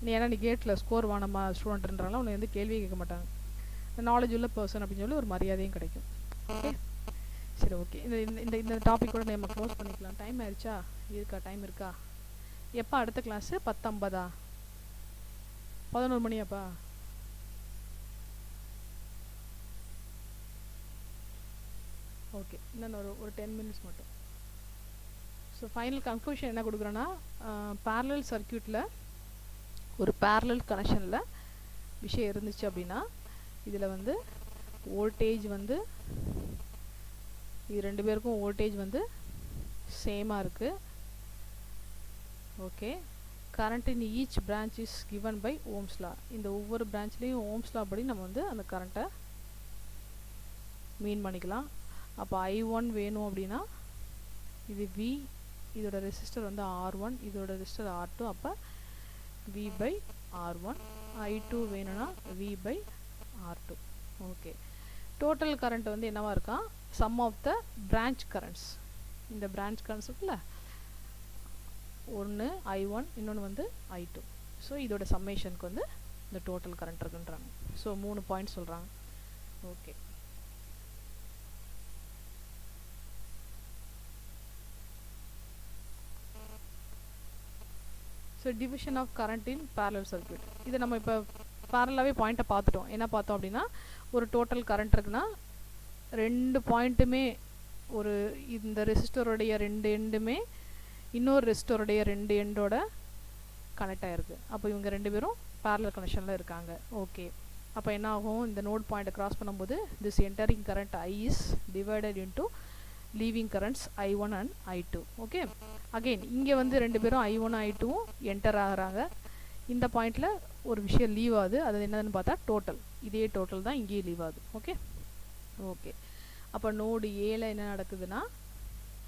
நீ ஏன்னா நீ கேட்டில் ஸ்கோர் வானமா ஸ்டூடெண்ட்ன்றாலும் உன்னை வந்து கேள்வியே கேட்க மாட்டாங்க. நாலேஜ் உள்ள பர்சன் அப்படின்னு சொல்லி ஒரு மரியாதையும் கிடைக்கும். ஓகே, சரி, ஓகே. இந்த டாப்பிக்கோட நம்ம க்ளோஸ் பண்ணிக்கலாம். டைம் ஆயிடுச்சா? டைம் இருக்கா? எப்போ அடுத்த கிளாஸு? 10:50 11 மணியாப்பா? ஓகே, இன்னும் ஒரு 10 minutes மட்டும். ஸோ ஃபைனல் கன்க்ளூஷன் என்ன கொடுக்குறேன்னா, பேரலல் சர்க்யூட்டில் ஒரு பேரலல் கனெக்ஷனில் விஷயம் இருந்துச்சு அப்படின்னா இதில் வந்து வோல்டேஜ் வந்து இது ரெண்டு பேருக்கும் வோல்டேஜ் வந்து சேமாக இருக்குது. Okay, current in each branch is given by Ohm's law. இந்த ஒவ்வொரு பிரான்ச்லேயும் ஓம்ஸ் லா படி நம்ம வந்து அந்த கரண்ட்டை மீன் பண்ணிக்கலாம். அப்போ I1 வேணும் அப்படின்னா இது V, இதோட ரெசிஸ்டர் வந்து R1, இதோட ரெசிஸ்டர் R2, அப்போ V பை R1. I2 வேணும்னா V by R2. Okay, total current வந்து என்னவா இருக்கா, sum of the branch currents. இந்த பிரான்ச் கரண்ட்ஸ் இருக்குல்ல, ஒன்று I1, இன்னொன்று வந்து I2. ஸோ இதோட சம்மேஷனுக்கு வந்து இந்த டோட்டல் கரண்ட் இருக்குன்றாங்க. ஸோ 3 பாயிண்ட் சொல்கிறாங்க. Okay, so division of current in parallel circuit. இதை நம்ம இப்போ பேரலாகவே பாயிண்ட்டை பார்த்துட்டோம். என்ன பார்த்தோம் அப்படின்னா, ஒரு டோட்டல் கரண்ட் இருக்குன்னா ரெண்டு பாயிண்ட்டுமே ஒரு இந்த ரெசிஸ்டருடைய ரெண்டு எண்டுமே இன்னொரு ரெசிஸ்டருடைய ரெண்டு எண்டோட கனெக்ட் ஆகிருக்கு. அப்போ இவங்க ரெண்டு பேரும் பேரலல் கனெக்ஷனில் இருக்காங்க. ஓகே, அப்போ என்ன ஆகும், இந்த நோட் பாயிண்ட்டை கிராஸ் பண்ணும்போது this entering current I is divided into leaving currents I1 and I2. Okay, again இங்கே வந்து ரெண்டு பேரும் I1 I2வும் என்டர் ஆகிறாங்க. இந்த பாயிண்டில் ஒரு விஷயம் லீவ் ஆகுது. அது என்னதுன்னு பார்த்தா டோட்டல். இதே டோட்டல் தான் இங்கேயும் லீவ் ஆகுது. ஓகே ஓகே, அப்போ நோடு ஏல என்ன நடக்குதுன்னா,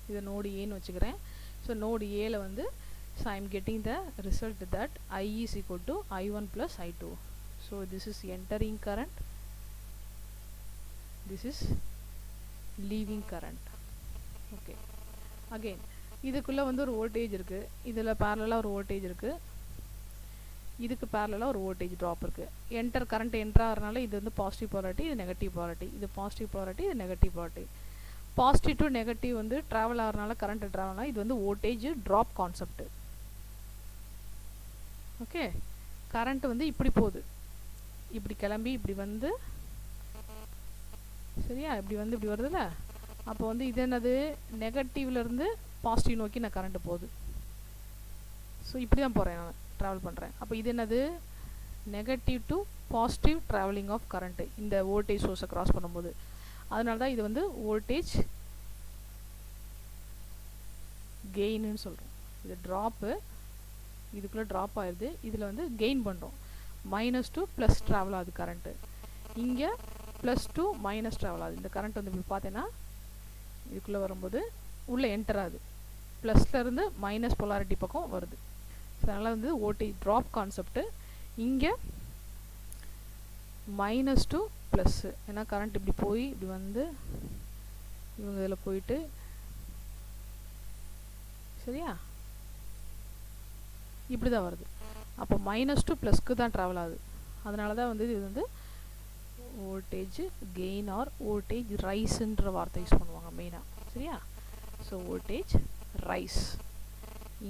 இதை நோடு ஏன்னு வச்சுக்கிறேன். ஸோ நோடு ஏல வந்து so I am getting the result that I is equal to I1 plus I2. So this is entering current, this is leaving current. Okay, again இதுக்குள்ளே வந்து ஒரு வோல்டேஜ் இருக்குது, இதில் பேரலாக ஒரு வோல்டேஜ் இருக்குது, இதுக்கு பேரலாக ஒரு வோல்டேஜ் ட்ராப் இருக்குது. என்டர் கரண்ட் என்டர் ஆகிறனால இது வந்து பாசிட்டிவ் போலாரிட்டி, இது நெகட்டிவ் போலாரிட்டி, இது பாசிட்டிவ் போலாரிட்டி, இது negative polarity. Positive to negative வந்து ட்ராவல் ஆகிறனால கரண்ட் ட்ராவல் ஆனால் இது வந்து voltage drop concept. Okay, current வந்து இப்படி போகுது, இப்படி கிளம்பி இப்படி வந்து, சரியா, இப்படி வந்து இப்படி வருதுல்ல. அப்போ வந்து இது என்னது, நெகட்டிவ்லேருந்து பாசிட்டிவ் நோக்கி நான் கரண்ட்டு போகுது. ஸோ இப்படி தான் போகிறேன், நான் ட்ராவல் பண்ணுறேன். அப்போ இது என்னது, negative to positive travelling of current இந்த வோல்டேஜ் சோர்ஸை கிராஸ் பண்ணும்போது. அதனால தான் இது வந்து வோல்டேஜ் கெயின்னு சொல்கிறோம். இது ட்ராப்பு, இதுக்குள்ளே ட்ராப் ஆயிடுது, இதில் வந்து கெயின் பண்ணுறோம். மைனஸ் டு ப்ளஸ் ட்ராவல் ஆகுது கரண்ட்டு, இங்கே ப்ளஸ் டு மைனஸ் ட்ராவல் ஆகுது. இந்த கரண்ட் வந்து இப்படி பார்த்தீங்கன்னா இதுக்குள்ளே வரும்போது உள்ளே என்டர் ஆகுது, ப்ளஸ்லேருந்து மைனஸ் பொலாரிட்டி பக்கம் வருது. ஸோ அதனால் வந்து வோல்டேஜ் ட்ராப் கான்செப்ட்டு. இங்கே மைனஸ் டு ப்ளஸ்ஸு, ஏன்னா கரண்ட் இப்படி போய் இப்படி வந்து இவங்க இதில் போயிட்டு, சரியா, இப்படி தான் வருது. அப்போ மைனஸ் டு ப்ளஸ்க்கு தான் ட்ராவல் ஆகுது. அதனால தான் வந்து இது வந்து வோல்டேஜ் கெயின் ஆர் வோல்டேஜ் ரைஸுன்ற வார்த்தை யூஸ் பண்ணுவாங்க மெயினாக, சரியா. ஸோ வோல்டேஜ் ரைஸ்,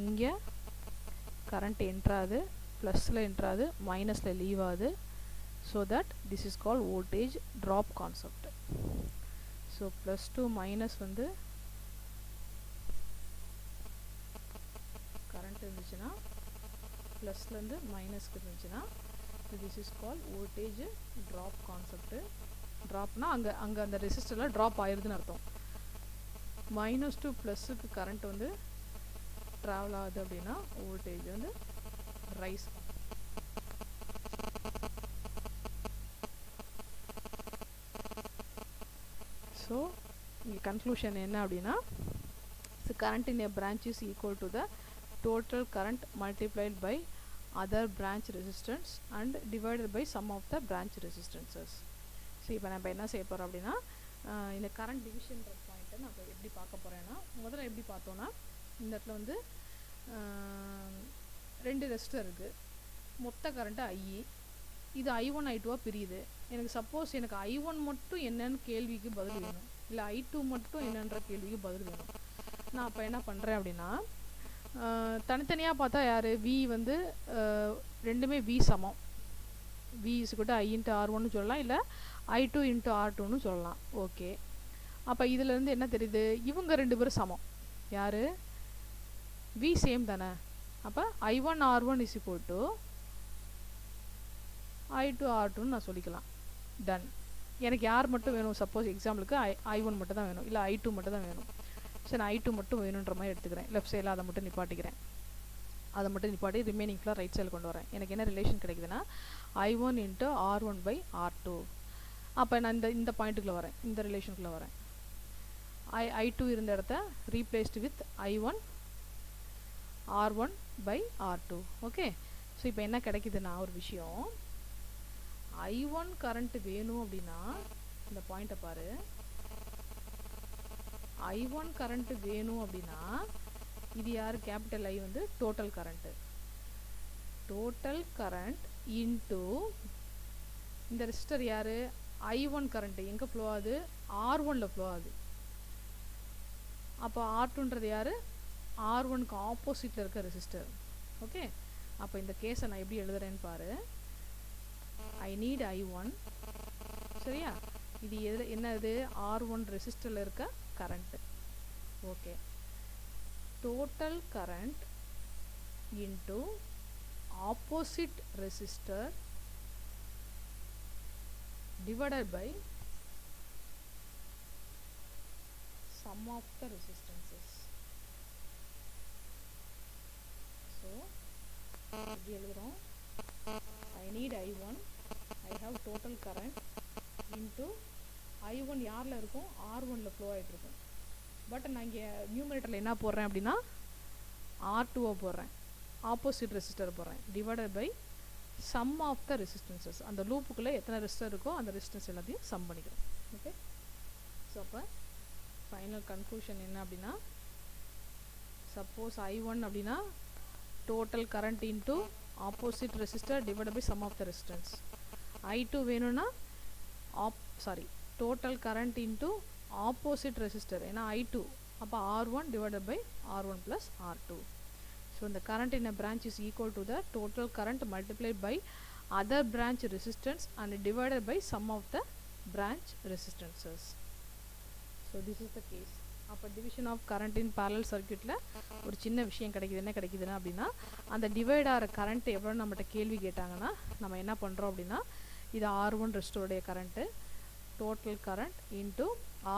இங்கே கரண்ட் என்ட்ராது, ப்ளஸில் என்ட்ராது, மைனஸில் லீவ் ஆகுது. So that this is called voltage drop concept. So plus to minus வந்து கரண்ட் இருந்துச்சுன்னா, ப்ளஸ்லேருந்து மைனஸ்க்கு இருந்துச்சுன்னா this is called voltage drop concept. ட்ராப்னா அங்கே அந்த ரெசிஸ்டரில் ட்ராப் ஆயிடுதுன்னு அர்த்தம். மைனஸ் டு ப்ளஸுக்கு கரண்ட் வந்து ட்ராவல் ஆகுது அப்படின்னா வோல்டேஜ் வந்து ரைஸ். ஸோ இங்கே கன்க்ளூஷன் என்ன அப்படின்னா, so current in a branch is equal to the total current multiplied by other branch resistance and divided by sum of the branch resistances. So இப்போ நம்ம என்ன செய்ய போகிறோம் அப்படின்னா, இந்த கரண்ட் டிவிஷன் பாயிண்ட்டை நான் இப்போ எப்படி பார்க்க போகிறேன்னா, முதல்ல எப்படி பார்த்தோன்னா, இந்த இடத்துல வந்து ரெண்டு ரெசிஸ்டர் இருக்குது, மொத்த கரண்ட்டு I, இது I1 I2 பிரியுது. எனக்கு சப்போஸ் எனக்கு I1 மட்டும் என்னன்னு கேள்விக்கு பதில் வேணும், இல்லை I2 மட்டும் என்னன்ற கேள்விக்கு பதில் வேணும். நான் அப்போ என்ன பண்ணுறேன் அப்படின்னா, தனித்தனியாக பார்த்தா யார், V வந்து ரெண்டுமே V சமம், V is equal to I into R1 சொல்லலாம், இல்லை I2 into R2 சொல்லலாம். ஓகே, அப்போ இதிலேருந்து என்ன தெரியுது, இவங்க ரெண்டு பேரும் சமம். யார், V சேம் தானே. அப்போ I1 R1 is equal to I2 R2 நான் சொல்லிக்கலாம். டன். எனக்கு யார் மட்டும் வேணும்? சப்போஸ் எக்ஸாம்பிளுக்கு I1 மட்டும் தான் வேணும், இல்லை I2 மட்டும் தான் வேணும். சரி, நான் I2 மட்டும் வேணுன்ற மாதிரி எடுத்துக்கிறேன். லெஃப்ட் சைடில் அதை மட்டும் நிப்பாட்டிக்கிறேன். அதை மட்டும் நிப்பாட்டி ரிமைனிங் ஃபுல்லாக ரைட் சைடில் கொண்டு வரேன். எனக்கு என்ன ரிலேஷன் கிடைக்குதுன்னா I1 into R1 by R2. அப்போ நான் இந்த பாயிண்ட்டுக்குள்ளே வரேன், இந்த ரிலேஷனுக்குள்ளே வரேன். I2 இருந்த இடத்த replaced with I1 R1 by R2. Okay. So இப்போ என்ன கிடைக்குதுன்னா ஒரு விஷயம், I1 கரண்ட் வேணும் அப்படின்னா இந்த பாயிண்ட்டை பாரு. I1 கரண்ட் வேணும் அப்படின்னா இது யார்? கேபிட்டல் I வந்து total current. Total current into இந்த ரெசிஸ்டர் யார்? I1 கரண்ட்டு எங்கே ஃப்ளோ ஆகுது? R1ல ஃப்ளோ ஆகுது. அப்போ R2ன்றது யார்? R1க்கு ஆப்போசிட்டில் இருக்க ரெசிஸ்டர். ஓகே. அப்போ இந்த கேஸை நான் எப்படி எழுதுறேன்னு பாரு. I need I1. சரியா? இது என்னது? R1 ரெசிஸ்டரில் இருக்க current. Okay. Total current into opposite resistor divided by sum of the resistances. So எப்படி எழுதுறோம்? I need I1, I have total current into I1 யாரில் இருக்கும்? R1ல ஃப்ளோ ஆகிட்டு இருக்கும். பட் நான் இங்கே நியூமரேட்டரில் என்ன போடுறேன் அப்படின்னா R2 போடுறேன், ஆப்போசிட் ரெசிஸ்டர் போடுறேன், divided by sum of the resistances. அந்த லூப்புக்குள்ளே எத்தனை ரெசிஸ்டர் இருக்கோ அந்த ரெசிஸ்டன்ஸ் எல்லாத்தையும் சம் பண்ணிக்கிறோம். ஓகே. ஸோ அப்போ ஃபைனல் கன்க்ளூஷன் என்ன அப்படின்னா, சப்போஸ் I1 அப்படின்னா total current into opposite resistor divided by sum of the resistance. I2 வேணும்னா total current into opposite resistor, ஏன்னா I2 அப்போ R1 divided by R1 plus R2. So the current in a branch is equal to the total current multiplied by other branch resistance and divided by sum of the branch resistances. So this is the case. அப்போ division of current in parallel circuitல ஒரு சின்ன விஷயம் கிடைக்குது. என்ன கிடைக்குதுன்னா அப்படின்னா, அந்த divide ஆகிற கரண்ட் எவ்வளோ நம்மகிட்ட கேள்வி கேட்டாங்கன்னா நம்ம என்ன பண்ணுறோம் அப்படின்னா, இது R1 ரெசிஸ்டருடைய current, total current into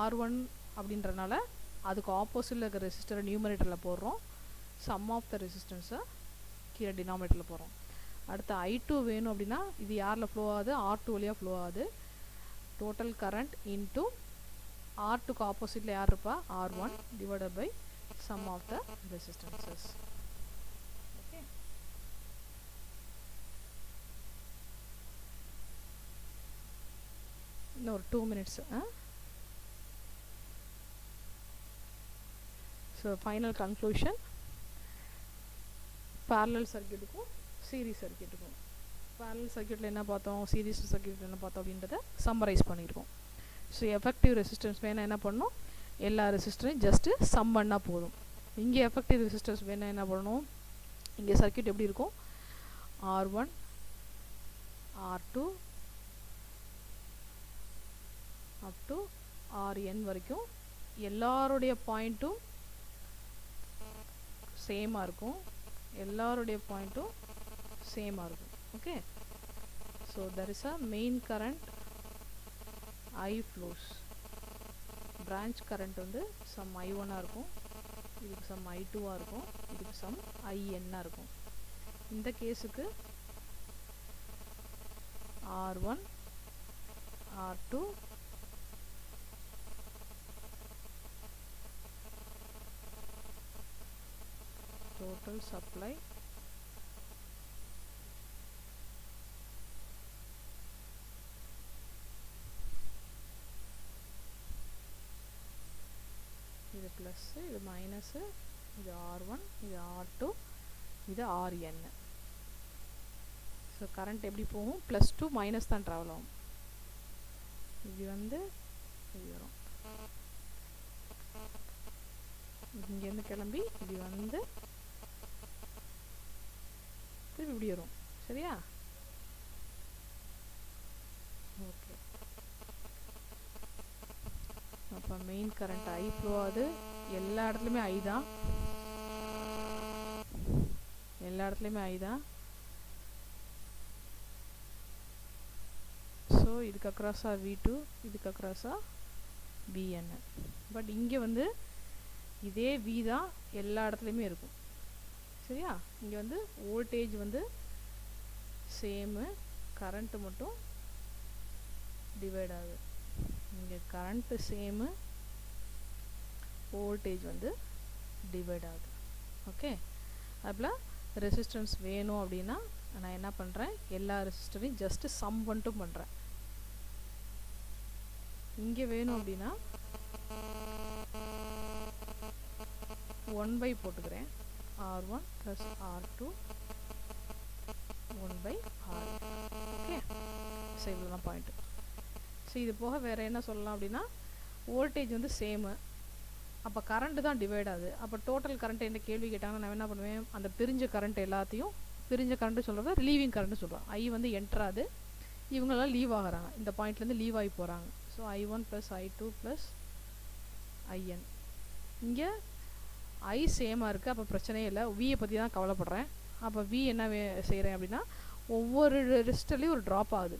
R1 அப்படின்றனால அதுக்கு ஆப்போசிட்டில் இருக்கிற ரெசிஸ்டரை நியூமரேட்டரில் போடுறோம், சம் ஆஃப் த ரெசிஸ்டன்ஸை கீழே டினாமினேட்டரில் போகிறோம். அடுத்து I2 வேணும் அப்படின்னா இது யாரில் ஃப்ளோ ஆகுது? R2 வழியாக ஃப்ளோ ஆகுது. டோட்டல் கரண்ட் இன்ட்டு R2க்கு ஆப்போசிட்டில் யார் இருப்பா? R1 divided by sum of the resistances. Okay. இன்னும் ஒரு 2 minutes. So final conclusion, parallel சர்க்யூட்டுக்கும் சீரிஸ் சர்க்யூட்டுக்கும், parallel சர்க்யூட்டில் என்ன பார்த்தோம், சீரிஸ் சர்க்யூட்டில் என்ன பார்த்தோம் அப்படின்றத சம்மரைஸ் பண்ணியிருக்கோம். ஸோ எஃபெக்டிவ் ரெசிஸ்டன்ஸ் வேணால் என்ன பண்ணணும்? எல்லா ரெசிஸ்டரையும் ஜஸ்ட்டு சம் பண்ணால் போதும். இங்கே எஃபெக்டிவ் ரெசிஸ்டன்ஸ் வேணால் என்ன பண்ணணும்? இங்கே சர்க்யூட் எப்படி இருக்கும்? R1 R2 up to Rn வரைக்கும் எல்லாருடைய பாயிண்ட்டும் சேமாக இருக்கும், எல்லாருடைய பாயிண்ட்டும் சேமாக இருக்கும். Okay. So there is a main current I flows. branch current வந்து some I1 இருக்கும், இதுக்கு some I2 இருக்கும், இதுக்கு some IN இருக்கும். இந்த கேஸுக்கு R1 R2 total supply இது ப்ளஸ், இது மைனஸு, இது R1, இது R2, இது Rn. ஸோ கரண்ட் எப்படி போகும்? ப்ளஸ் டு மைனஸ் தான் ட்ராவல் ஆகும். இது வந்து இது வரும், இங்கேருந்து கிளம்பி இது வந்து திருப்பி இப்படி வரும். சரியா? ஓகே. அப்போ மெயின் கரண்ட் I ஃப்ளோ ஆகுது, எல்லா இடத்துலையுமே I தான். எல்லா இடத்துலையுமே ஐ தான். ஸோ இதுக்கு அக்ராஸாக V2, இதுக்கு அக்ராஸாக Vn. பட் இங்கே வந்து இதே V தான் எல்லா இடத்துலையுமே இருக்கும். சரியா? இங்கே வந்து வோல்டேஜ் வந்து சேமு, கரண்ட்டு மட்டும் டிவைட் ஆகுது. இங்கே கரண்ட்டு சேமு, வோல்டேஜ் வந்து டிவைட் ஆகுது. ஓகே, அதில் ரெசிஸ்டன்ஸ் வேணும் அப்படின்னா நான் என்ன பண்ணுறேன், எல்லா ரெசிஸ்டரையும் ஜஸ்ட்டு சம் பண்ணிட்டும் பண்ணுறேன். இங்கே வேணும் அப்படின்னா 1 by போட்டுக்கிறேன். R1 plus R2 1 by R. Okay, so இவ்வளோதான் பாயிண்ட்டு. ஸோ இது போக வேறு என்ன சொல்லலாம் அப்படின்னா, வோல்டேஜ் வந்து சேமு, அப்போ கரண்ட்டு தான் டிவைட் ஆகுது. அப்போ டோட்டல் கரண்ட் என்ன கேள்வி கேட்டாங்கன்னா நான் என்ன பண்ணுவேன், அந்த பிரிஞ்ச கரண்ட் எல்லாத்தையும், பிரிஞ்ச கரண்ட்டு சொல்கிறத ரிலீவிங் கரண்ட்டு சொல்கிறோம். ஐ வந்து என்ட்ராது, இவங்களாம் லீவ் ஆகிறாங்க, இந்த பாயிண்ட்லேருந்து லீவ் ஆகி போகிறாங்க. So I1 + I2 + IN. இங்கே ஐ சேமாக இருக்குது, அப்போ பிரச்சனையே இல்லை. வியை பற்றி தான் கவலைப்படுறேன். அப்போ வி என்ன செய்கிறேன் அப்படின்னா, ஒவ்வொரு ரெசிஸ்டர்லேயும் ஒரு ட்ராப் ஆகுது.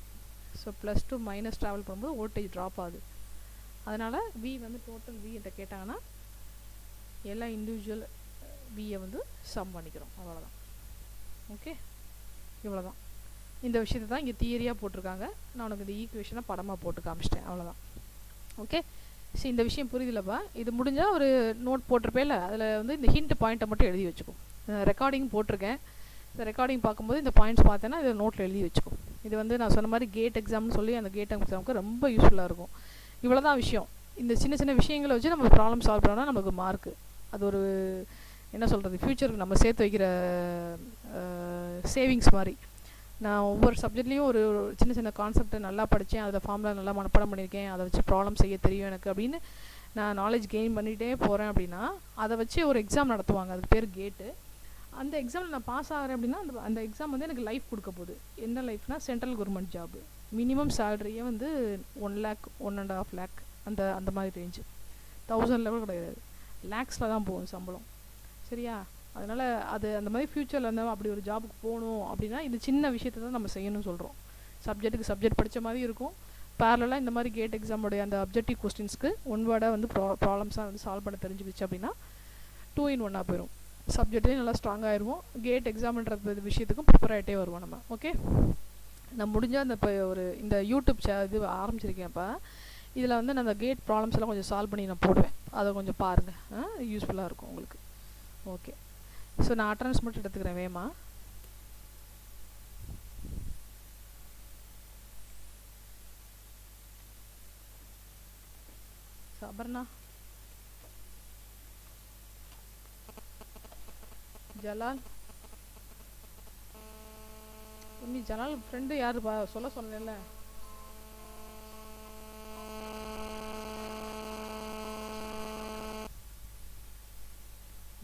So plus to minus travel பண்ணும்போது வோல்டேஜ் ட்ராப் ஆகுது. அதனால் வி வந்து டோட்டல் வி என்கிட்ட கேட்டாங்கன்னா எல்லா இண்டிவிஜுவல் வியை வந்து சம் பண்ணிக்கிறோம். அவ்வளோதான். ஓகே, இவ்வளோதான். இந்த விஷயத்தை தான் இங்கே தியரியாக போட்டிருக்காங்க. நான் உனக்கு இந்த ஈக்குவேஷனை படமாக போட்டு காமிச்சிட்டேன். அவ்வளோதான். ஓகே, சரி, இந்த விஷயம் புரியுதுலப்பா. இது முடிஞ்சால் ஒரு நோட் போட்டிருப்பேல, அதில் வந்து இந்த ஹிண்ட் பாயிண்ட்டை மட்டும் எழுதி வச்சுக்கும். ரெக்கார்டிங் போட்டிருக்கேன். இந்த ரெக்கார்டிங் பார்க்கும்போது இந்த பாயிண்ட்ஸ் பார்த்தேன்னா இதை நோட்டில் எழுதி வச்சுக்கும். இது வந்து நான் சொன்ன மாதிரி கேட் எக்ஸாம்னு சொல்லி அந்த கேட் எக்ஸாமுக்கு ரொம்ப யூஸ்ஃபுல்லாக இருக்கும். இவ்வளோதான் விஷயம். இந்த சின்ன சின்ன விஷயங்களை வச்சு நம்ம ப்ராப்ளம் சால்வ் பண்ணோன்னா நமக்கு மார்க்கு. அது ஒரு என்ன சொல்கிறது, ஃப்யூச்சருக்கு நம்ம சேர்த்து வைக்கிற சேவிங்ஸ் மாதிரி. நான் ஒவ்வொரு சப்ஜெக்ட்லேயும் ஒரு சின்ன சின்ன கான்செப்டை நல்லா படித்தேன், அதில் ஃபார்முலா நல்லா மனப்பாடம் பண்ணியிருக்கேன், அதை வச்சு ப்ராப்ளம் செய்ய தெரியும் எனக்கு அப்படின்னு நான் நாலேஜ் கெயின் பண்ணிகிட்டே போகிறேன் அப்படின்னா அதை வச்சு ஒரு எக்ஸாம் நடத்துவாங்க. அதுக்கு பேர் கேட்டு. அந்த எக்ஸாமில் நான் பாஸ் ஆகிறேன் அப்படின்னா அந்த எக்ஸாம் வந்து எனக்கு லைஃப் கொடுக்க போகுது. என்ன லைஃப்னா, சென்ட்ரல் கவர்மெண்ட் ஜாபு. மினிமம் சேலரியே வந்து 1 lakh 1.5 lakh அந்த மாதிரி ரேஞ்சு. 1000 லெவல் கிடையாது, லேக்ஸில் தான் போகும் சம்பளம். சரியா? அதனால் அது அந்த மாதிரி ஃப்யூச்சரில் இருந்தால் அப்படி ஒரு ஜாபுக்கு போகணும் அப்படின்னா இந்த சின்ன விஷயத்தை தான் நம்ம செய்யணும்னு சொல்கிறோம். சப்ஜெக்ட்டுக்கு சப்ஜெக்ட் படித்த மாதிரி இருக்கும். பேரலாக இந்த மாதிரி கேட் எக்ஸாமோடைய அந்த அப்ஜெக்டிவ் கொஸ்டின்ஸ்க்கு ஒன் வேர்டாக வந்து ப்ராப்ளம்ஸாக வந்து சால்வ் பண்ண தெரிஞ்சுக்கிச்சு அப்படின்னா 2 in 1 போயிடும். சப்ஜெக்ட்லேயும் நல்லா ஸ்ட்ராங் ஆயிடுவோம். கேட் எக்ஸாம்ன்ற விஷயத்துக்கும் ப்ரிப்பேர் ஆகிட்டே வருவோம் நம்ம. ஓகே, நான் முடிஞ்சால் அந்த இப்போ ஒரு இந்த யூடியூப் இது ஆரம்பிச்சிருக்கேன். இப்போ இதில் வந்து நான் அந்த கேட் ப்ராப்ளம்ஸ் எல்லாம் கொஞ்சம் சால்வ் பண்ணி நான் போடுவேன். அதை கொஞ்சம் பாருங்கள், யூஸ்ஃபுல்லாக இருக்கும் உங்களுக்கு. ஓகே, ஸோ நான் அட்டனன்ஸ் மட்டும் எடுத்துக்கிறேன் வேமா. அபர்ணா, ஜலால், நீ ஜலால் ஃப்ரெண்டு யாருப்பா சொல்ல சொன்னேன்ல.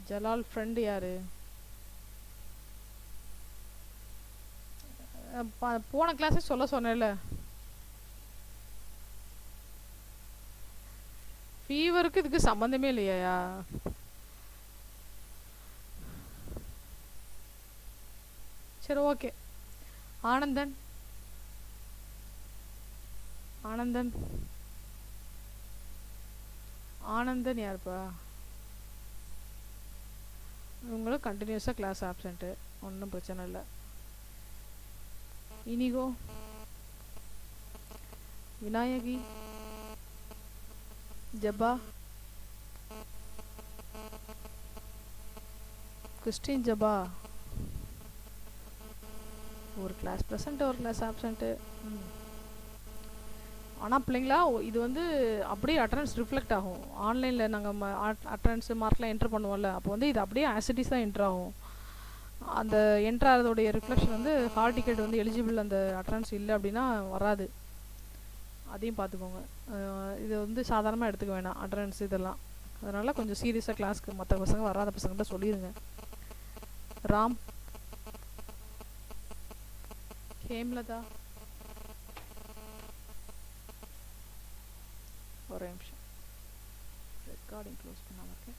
ஜலால் ஃப்ரெண்டு யாரு? போன கிளாஸே சொல்ல சொன்னேன்ல. ஃபீவருக்கு இதுக்கு சம்மந்தமே இல்லையா? சரி, ஓகே. ஆனந்தன், ஆனந்தன், ஆனந்தன் யாருப்பா? இவங்களும் கண்டினியூஸாக கிளாஸ் ஆப்சண்ட்டு, ஒன்றும் பிரச்சனை இல்லை. இனிகோ, விநாயகி, ஜபா, கிறிஸ்டின் ஜபா, ஒரு கிளாஸ் ப்ரெசண்ட்டு ஒரு கிளாஸ் ஆப்சண்ட்டு. ஆனால் பிள்ளைங்களா இது வந்து அப்படியே அட்டனன்ஸ் ரிஃப்ளெக்ட் ஆகும். ஆன்லைனில் நாங்கள் அட்டனன்ஸு மார்க்லாம் என்ட்ரு பண்ணுவோம்ல, அப்போ வந்து இது அப்படியே ஆசிட்டிஸ் தான் என்ட்ரு ஆகும். அந்த என்ட்ரு ஆகிறதோடைய ரிஃப்ளெக்ஷன் வந்து ஹால் டிக்கெட் வந்து எலிஜிபிள் அந்த அட்டனன்ஸ் இல்லை அப்படின்னா வராது. அதையும் பார்த்துக்கோங்க. இது வந்து சாதாரணமாக எடுத்துக்க வேணாம் அட்டனன்ஸ் இதெல்லாம். அதனால் கொஞ்சம் சீரியஸாக கிளாஸ்க்கு மற்ற பசங்க வராத பசங்கள்ட்ட சொல்லிடுங்க. ராம், ஹேம்லதா, ஒரே நிமிஷம் ரெக்கார்டிங் க்ளோஸ் பண்ணாமல் இருக்கேன்.